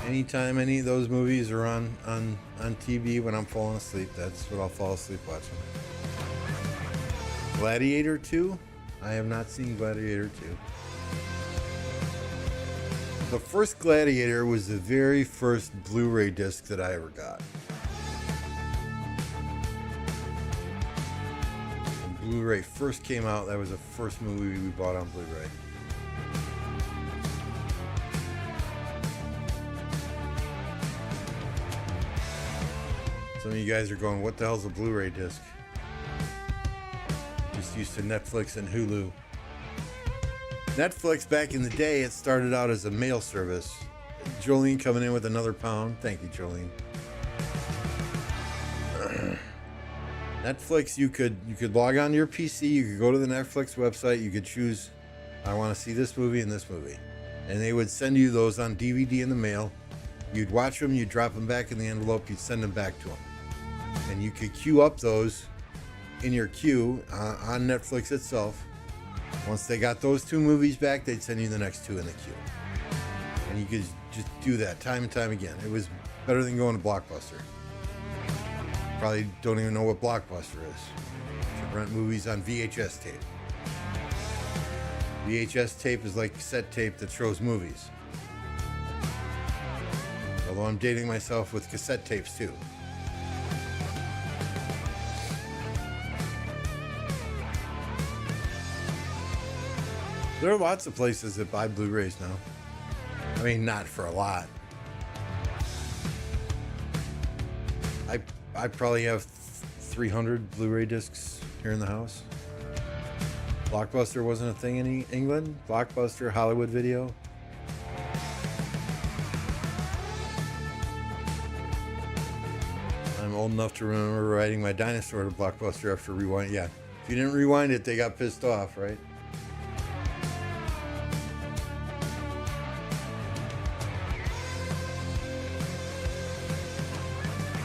[SPEAKER 1] Anytime any of those movies are on TV when I'm falling asleep, that's what I'll fall asleep watching. Gladiator 2? I have not seen Gladiator 2. The first Gladiator was the very first Blu-ray disc that I ever got. When Blu-ray first came out, that was the first movie we bought on Blu-ray. Some of you guys are going, what the hell's a Blu-ray disc? Just used to Netflix and Hulu. Netflix, back in the day, it started out as a mail service. Jolene coming in with another pound. Thank you, Jolene. Netflix, you could log on to your PC, you could go to the Netflix website, you could choose, I want to see this movie and this movie. And they would send you those on DVD in the mail. You'd watch them, you'd drop them back in the envelope, you'd send them back to them. And you could queue up those in your queue on Netflix itself. Once they got those 2 movies back, they'd send you the next 2 in the queue. And you could just do that time and time again. It was better than going to Blockbuster. Probably don't even know what Blockbuster is. You should rent movies on VHS tape. VHS tape is like cassette tape that shows movies. Although I'm dating myself with cassette tapes too. There are lots of places that buy Blu-rays now. I mean, not for a lot. I probably have 300 Blu-ray discs here in the house. Blockbuster wasn't a thing in England. Blockbuster, Hollywood Video. I'm old enough to remember riding my dinosaur to Blockbuster after rewind. Yeah, if you didn't rewind it, they got pissed off, right?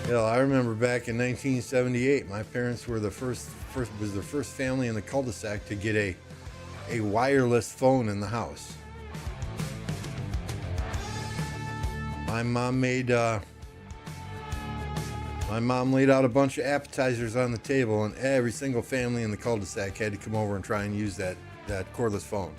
[SPEAKER 1] Yeah, I remember back in 1978, my parents were the first family in the cul-de-sac to get a wireless phone in the house. My mom made My mom laid out a bunch of appetizers on the table, and every single family in the cul-de-sac had to come over and try and use that cordless phone.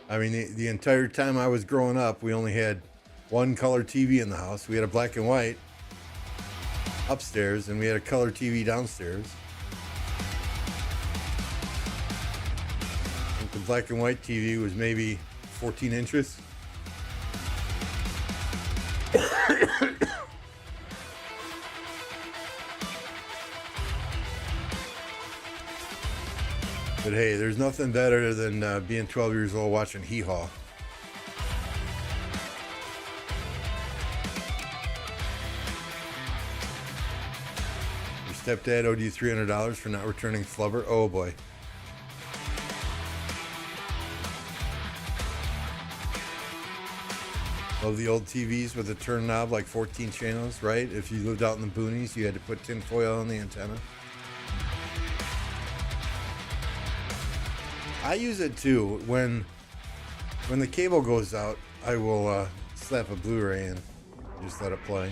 [SPEAKER 1] I mean, the entire time I was growing up, we only had one color TV in the house. We had a black and white upstairs, and we had a color TV downstairs. I think the black and white TV was maybe 14 inches. But hey, there's nothing better than being 12 years old watching Hee Haw. Your stepdad owed you $300 for not returning Flubber? Oh boy. Love the old TVs with a turn knob like 14 channels, right? If you lived out in the boonies, you had to put tin foil on the antenna. I use it too. When the cable goes out, I will slap a Blu-ray and just let it play.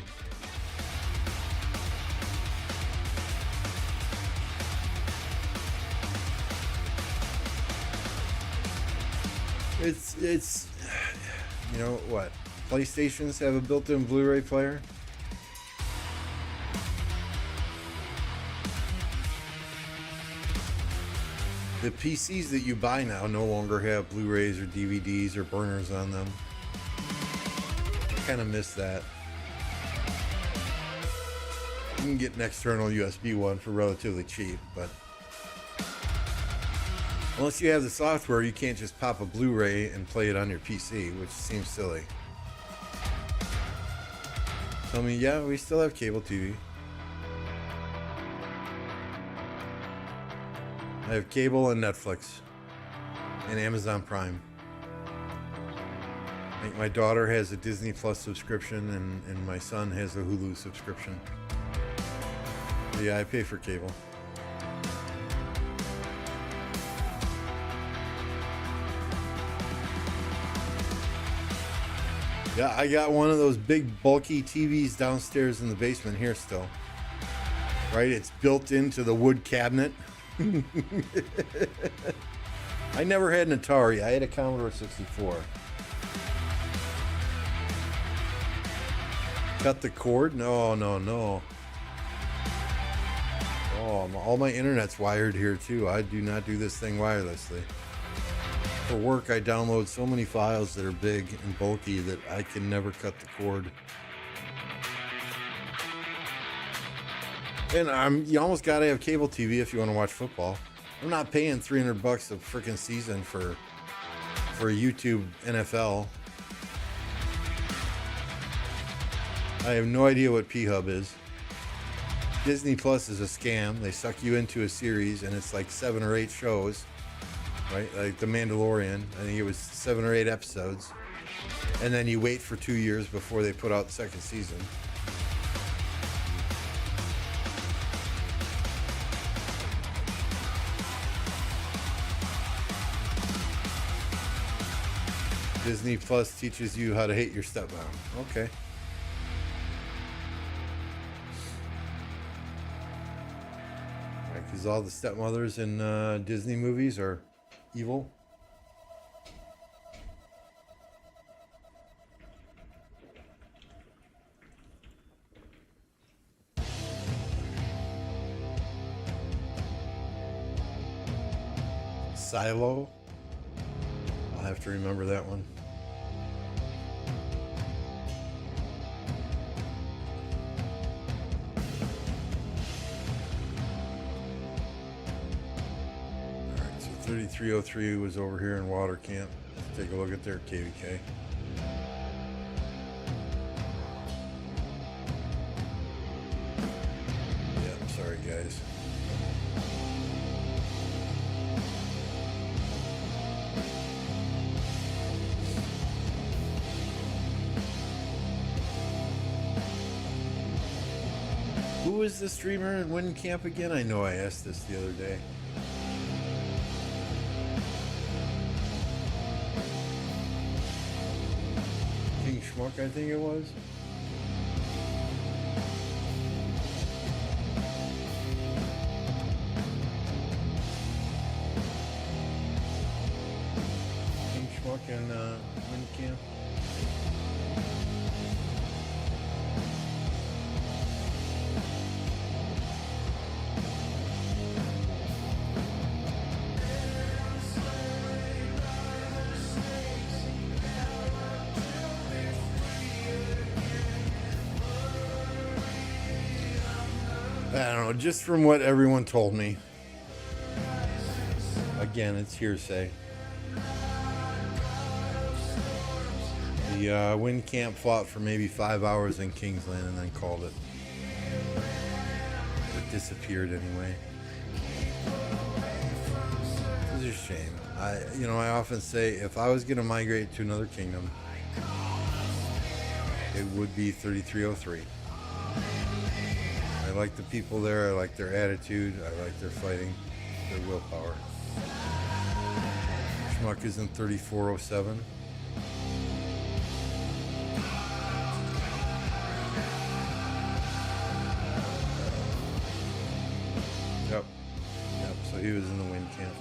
[SPEAKER 1] It's you know what? PlayStations have a built-in Blu-ray player. The PCs that you buy now no longer have Blu-rays or DVDs or burners on them. I kind of miss that. You can get an external USB one for relatively cheap, but unless you have the software, you can't just pop a Blu-ray and play it on your PC, which seems silly. Tell me, yeah, we still have cable TV. I have cable and Netflix and Amazon Prime. I think my daughter has a Disney Plus subscription and my son has a Hulu subscription. Yeah, I pay for cable. Yeah, I got one of those big bulky TVs downstairs in the basement here still. Right? It's built into the wood cabinet. I never had an Atari. I had a Commodore 64. Cut the cord? No. Oh, all my internet's wired here too. I do not do this thing wirelessly. For work, I download so many files that are big and bulky that I can never cut the cord. And you almost gotta have cable TV if you want to watch football. I'm not paying $300 a freaking season for YouTube NFL. I have no idea what P-Hub is. Disney Plus is a scam. They suck you into a series and it's like 7 or 8 shows, right? Like The Mandalorian. I think it was 7 or 8 episodes. And then you wait for 2 years before they put out the second season. Disney Plus teaches you how to hate your stepmom. Okay. Because all the stepmothers in Disney movies are evil. Silo. I'll have to remember that one. Alright, so 3303 was over here in Water Camp. Let's take a look at their KVK. Yeah, I'm sorry guys. who was the streamer in Wind Camp again? I know I asked this the other day. King Schmuck, I think it was. King Schmuck and Wind Camp. I don't know, just from what everyone told me. Again, it's hearsay. The Wind Camp fought for maybe 5 hours in Kingsland and then called it. It disappeared anyway. It's a shame. I often say if I was gonna migrate to another kingdom, it would be 3303. I like the people there, I like their attitude, I like their fighting, their willpower. Schmuck is in 3407. Yep, so he was in the Wind Camp.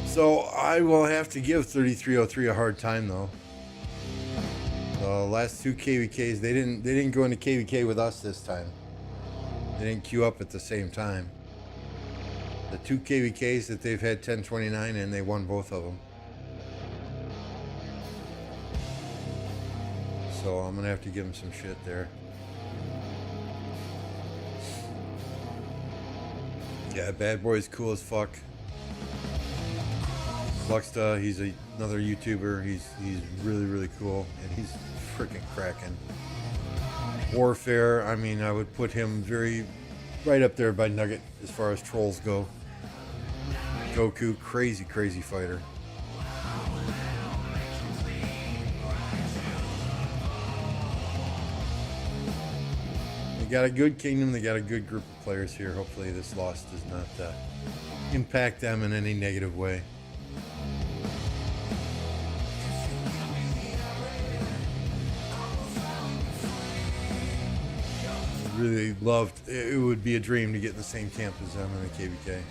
[SPEAKER 1] So I will have to give 3303 a hard time though. The last two KVKs, they didn't go into KVK with us this time. They didn't queue up at the same time. The two KVKs that they've had 1029 and they won both of them. So I'm gonna have to give them some shit there. Yeah, Bad Boy's cool as fuck. Luxta, he's another YouTuber. He's really, really cool, and he's freaking cracking. Warfare, I mean, I would put him right up there by Nugget as far as trolls go. Goku, crazy, crazy fighter. They got a good kingdom. They got a good group of players here. Hopefully this loss does not impact them in any negative way. Really loved, it would be a dream to get in the same camp as them in the KVK.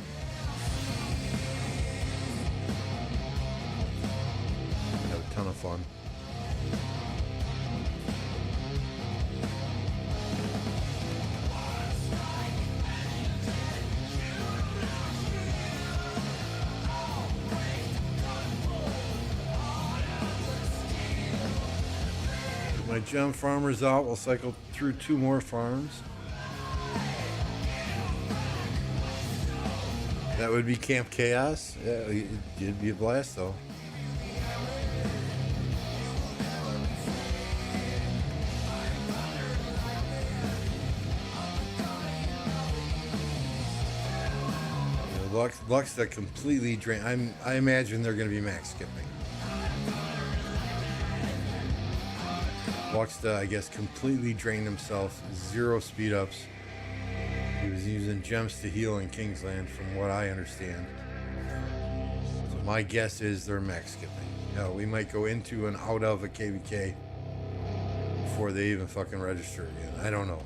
[SPEAKER 1] Have a ton of fun. My gem farmers out. We'll cycle through 2 more farms. That would be Camp Chaos. Yeah, it'd be a blast though. Lux that completely drain. I imagine they're going to be max skipping. Luxta, I guess, completely drained himself. 0 speed ups. He was using gems to heal in Kingsland, from what I understand. So my guess is they're max skipping. Now, we might go into and out of a KVK before they even fucking register again. I don't know.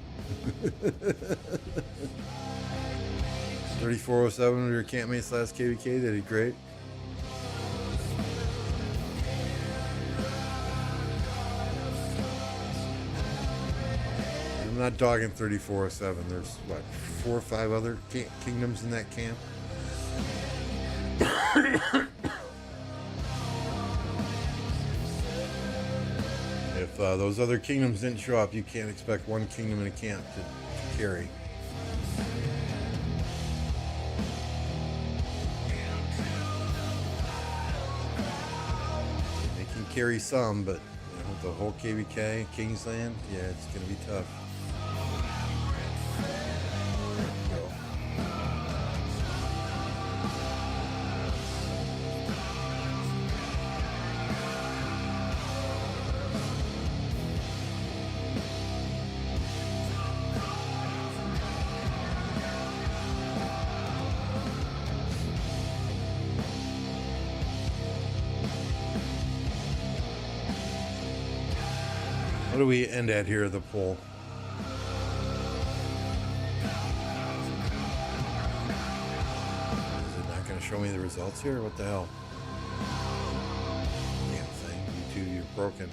[SPEAKER 1] 3407 with your campmates last KVK. They did great. I'm not dogging 3407. There's what, 4 or 5 other kingdoms in that camp. If those other kingdoms didn't show up, you can't expect one kingdom in a camp to carry. They can carry some, but the whole KVK, Kingsland, yeah, it's gonna be tough. do we end at here, the poll? Is it not going to show me the results here? What the hell? Damn thing. You two, you're broken.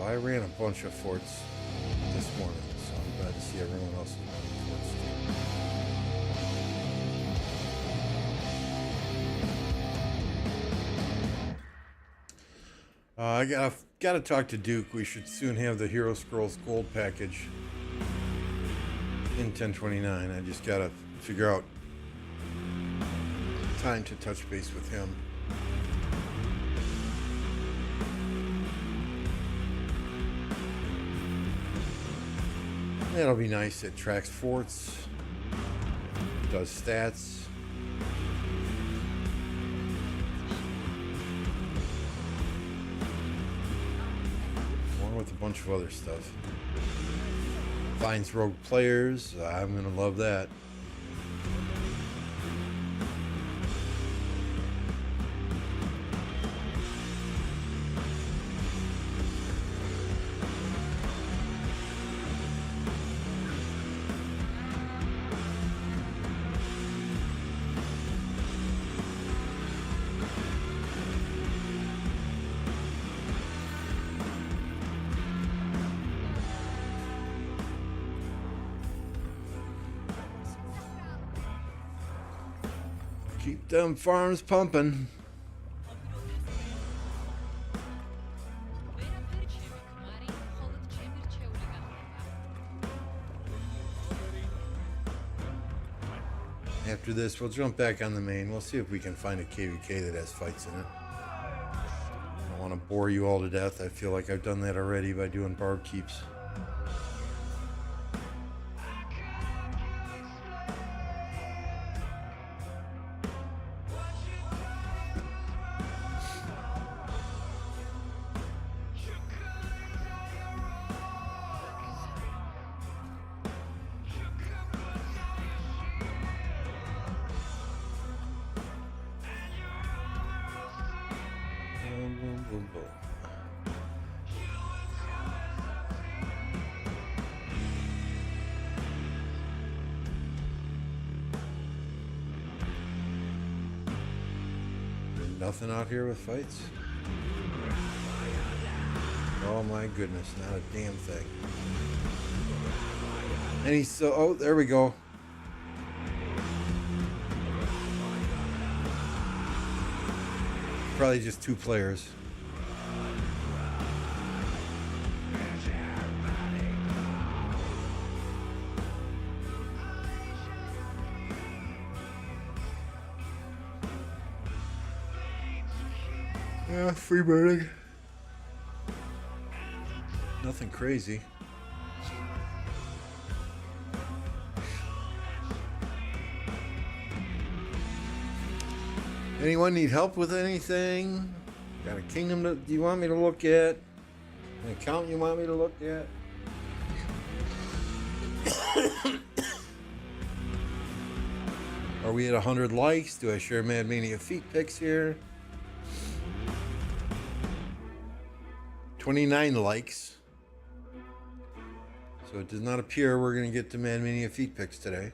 [SPEAKER 1] I ran a bunch of forts this morning, so I'm glad to see everyone else is running forts too. I gotta talk to Duke. We should soon have the Hero Scrolls Gold package in 1029. I just gotta figure out time to touch base with him. That'll be nice. It tracks forts, does stats. Along with a bunch of other stuff. Finds rogue players. I'm gonna love that. Keep them farms pumping. After this, we'll jump back on the main. We'll see if we can find a KVK that has fights in it. I don't want to bore you all to death. I feel like I've done that already by doing barb keeps. Nothing out here with fights? Oh my goodness, not a damn thing. And he's so, oh, there we go. Probably just two players. Yeah, free birding. Nothing crazy. Anyone need help with anything? Got a kingdom that you want me to look at? An account you want me to look at? Are we at 100 likes? Do I share Mad Mania feet pics here? 29 likes. So it does not appear we're going to get to Mad Mania feet pics today.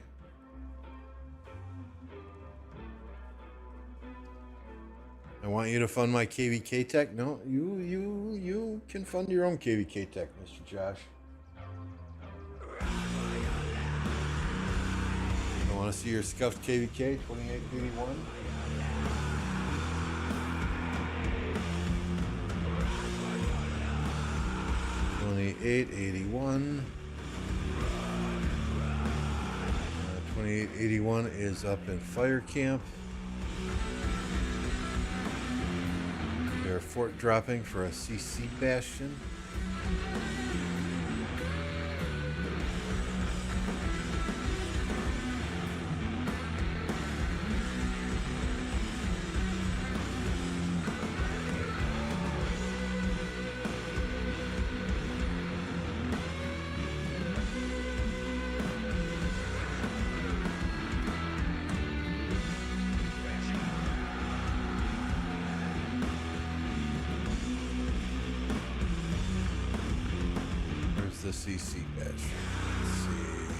[SPEAKER 1] I want you to fund my KVK tech. No, you can fund your own KVK tech, Mr. Josh. I want to see your scuffed KVK 2881. 2881. 2881 is up in Fire Camp. They're fort dropping for a CC Bastion. CC Bastion. Let's see.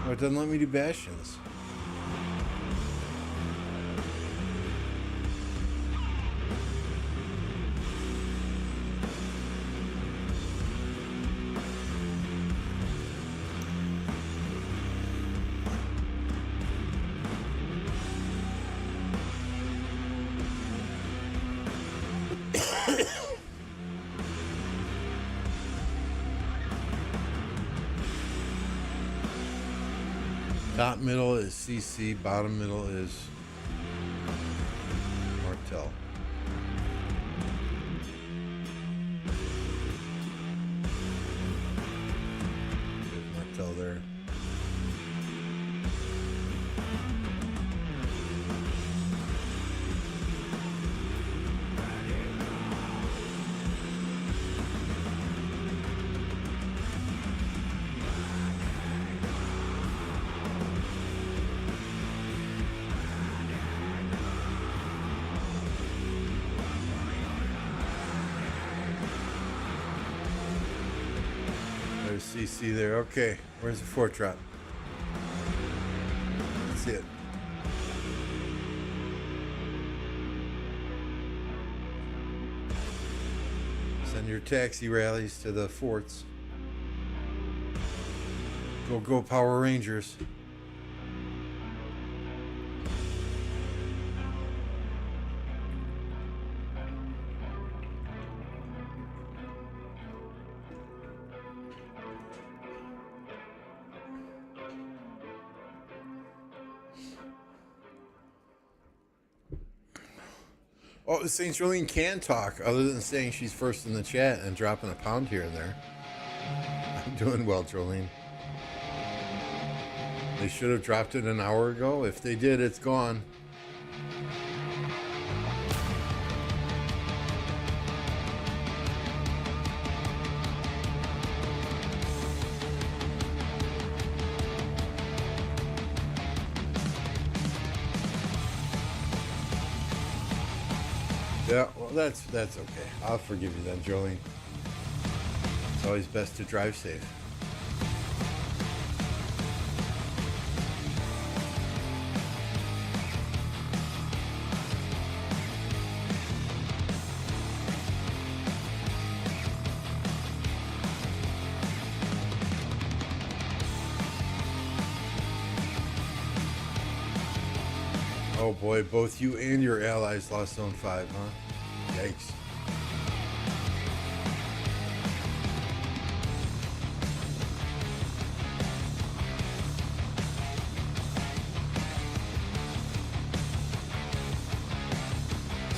[SPEAKER 1] Oh, it doesn't let me do Bastions. Top middle is CC, bottom middle is Martel. There's Martel there. There's CC there. Okay, where's the fort drop? That's it. Send your taxi rallies to the forts. Go Power Rangers. Oh, Saint Jolene can talk, other than saying she's first in the chat and dropping a pound here and there. I'm doing well, Jolene. They should have dropped it an hour ago. If they did, it's gone. Yeah, well, that's okay. I'll forgive you then, Jolene. It's always best to drive safe. Oh boy, both you and your allies lost Zone 5, huh? Yikes.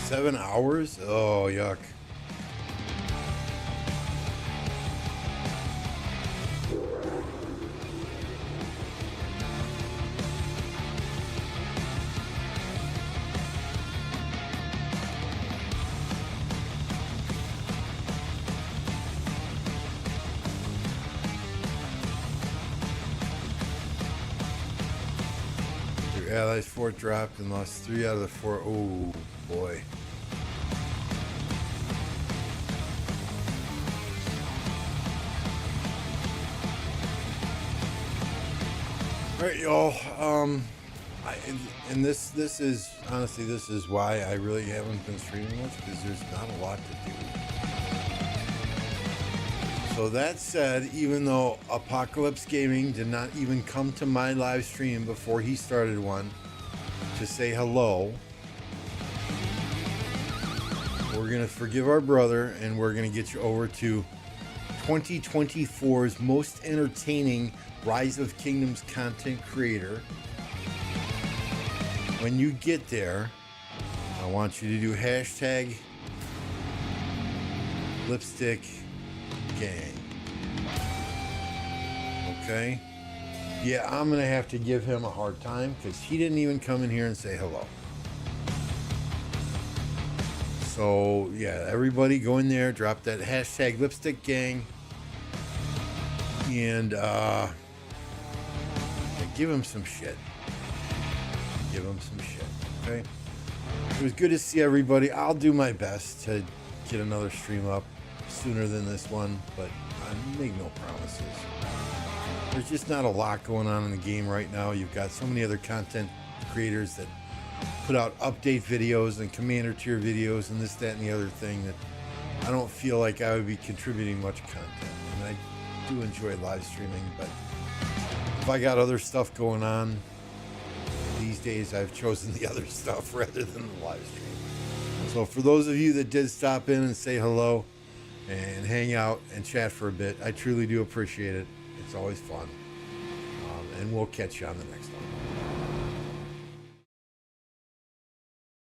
[SPEAKER 1] Seven hours? Oh, yuck. Allies fort dropped and lost 3 out of the 4. Oh boy. All right, y'all. And this is honestly, this is why I really haven't been streaming much, because there's not a lot to do. So that said, even though Apocalypse Gaming did not even come to my live stream before he started one to say hello, we're going to forgive our brother and we're going to get you over to 2024's most entertaining Rise of Kingdoms content creator. When you get there, I want you to do hashtag lipstick gang. Okay? Yeah, I'm gonna have to give him a hard time because he didn't even come in here and say hello. So yeah, everybody go in there, drop that hashtag lipstick gang, and give him some shit. Give him some shit. Okay? It was good to see everybody. I'll do my best to get another stream up sooner than this one, but I make no promises. There's just not a lot going on in the game right now. You've got so many other content creators that put out update videos and commander tier videos and this, that, and the other thing that I don't feel like I would be contributing much content. And I do enjoy live streaming, but if I got other stuff going on, these days I've chosen the other stuff rather than the live stream. So for those of you that did stop in and say hello and hang out and chat for a bit, I truly do appreciate it. It's always fun. And we'll catch you on the next one.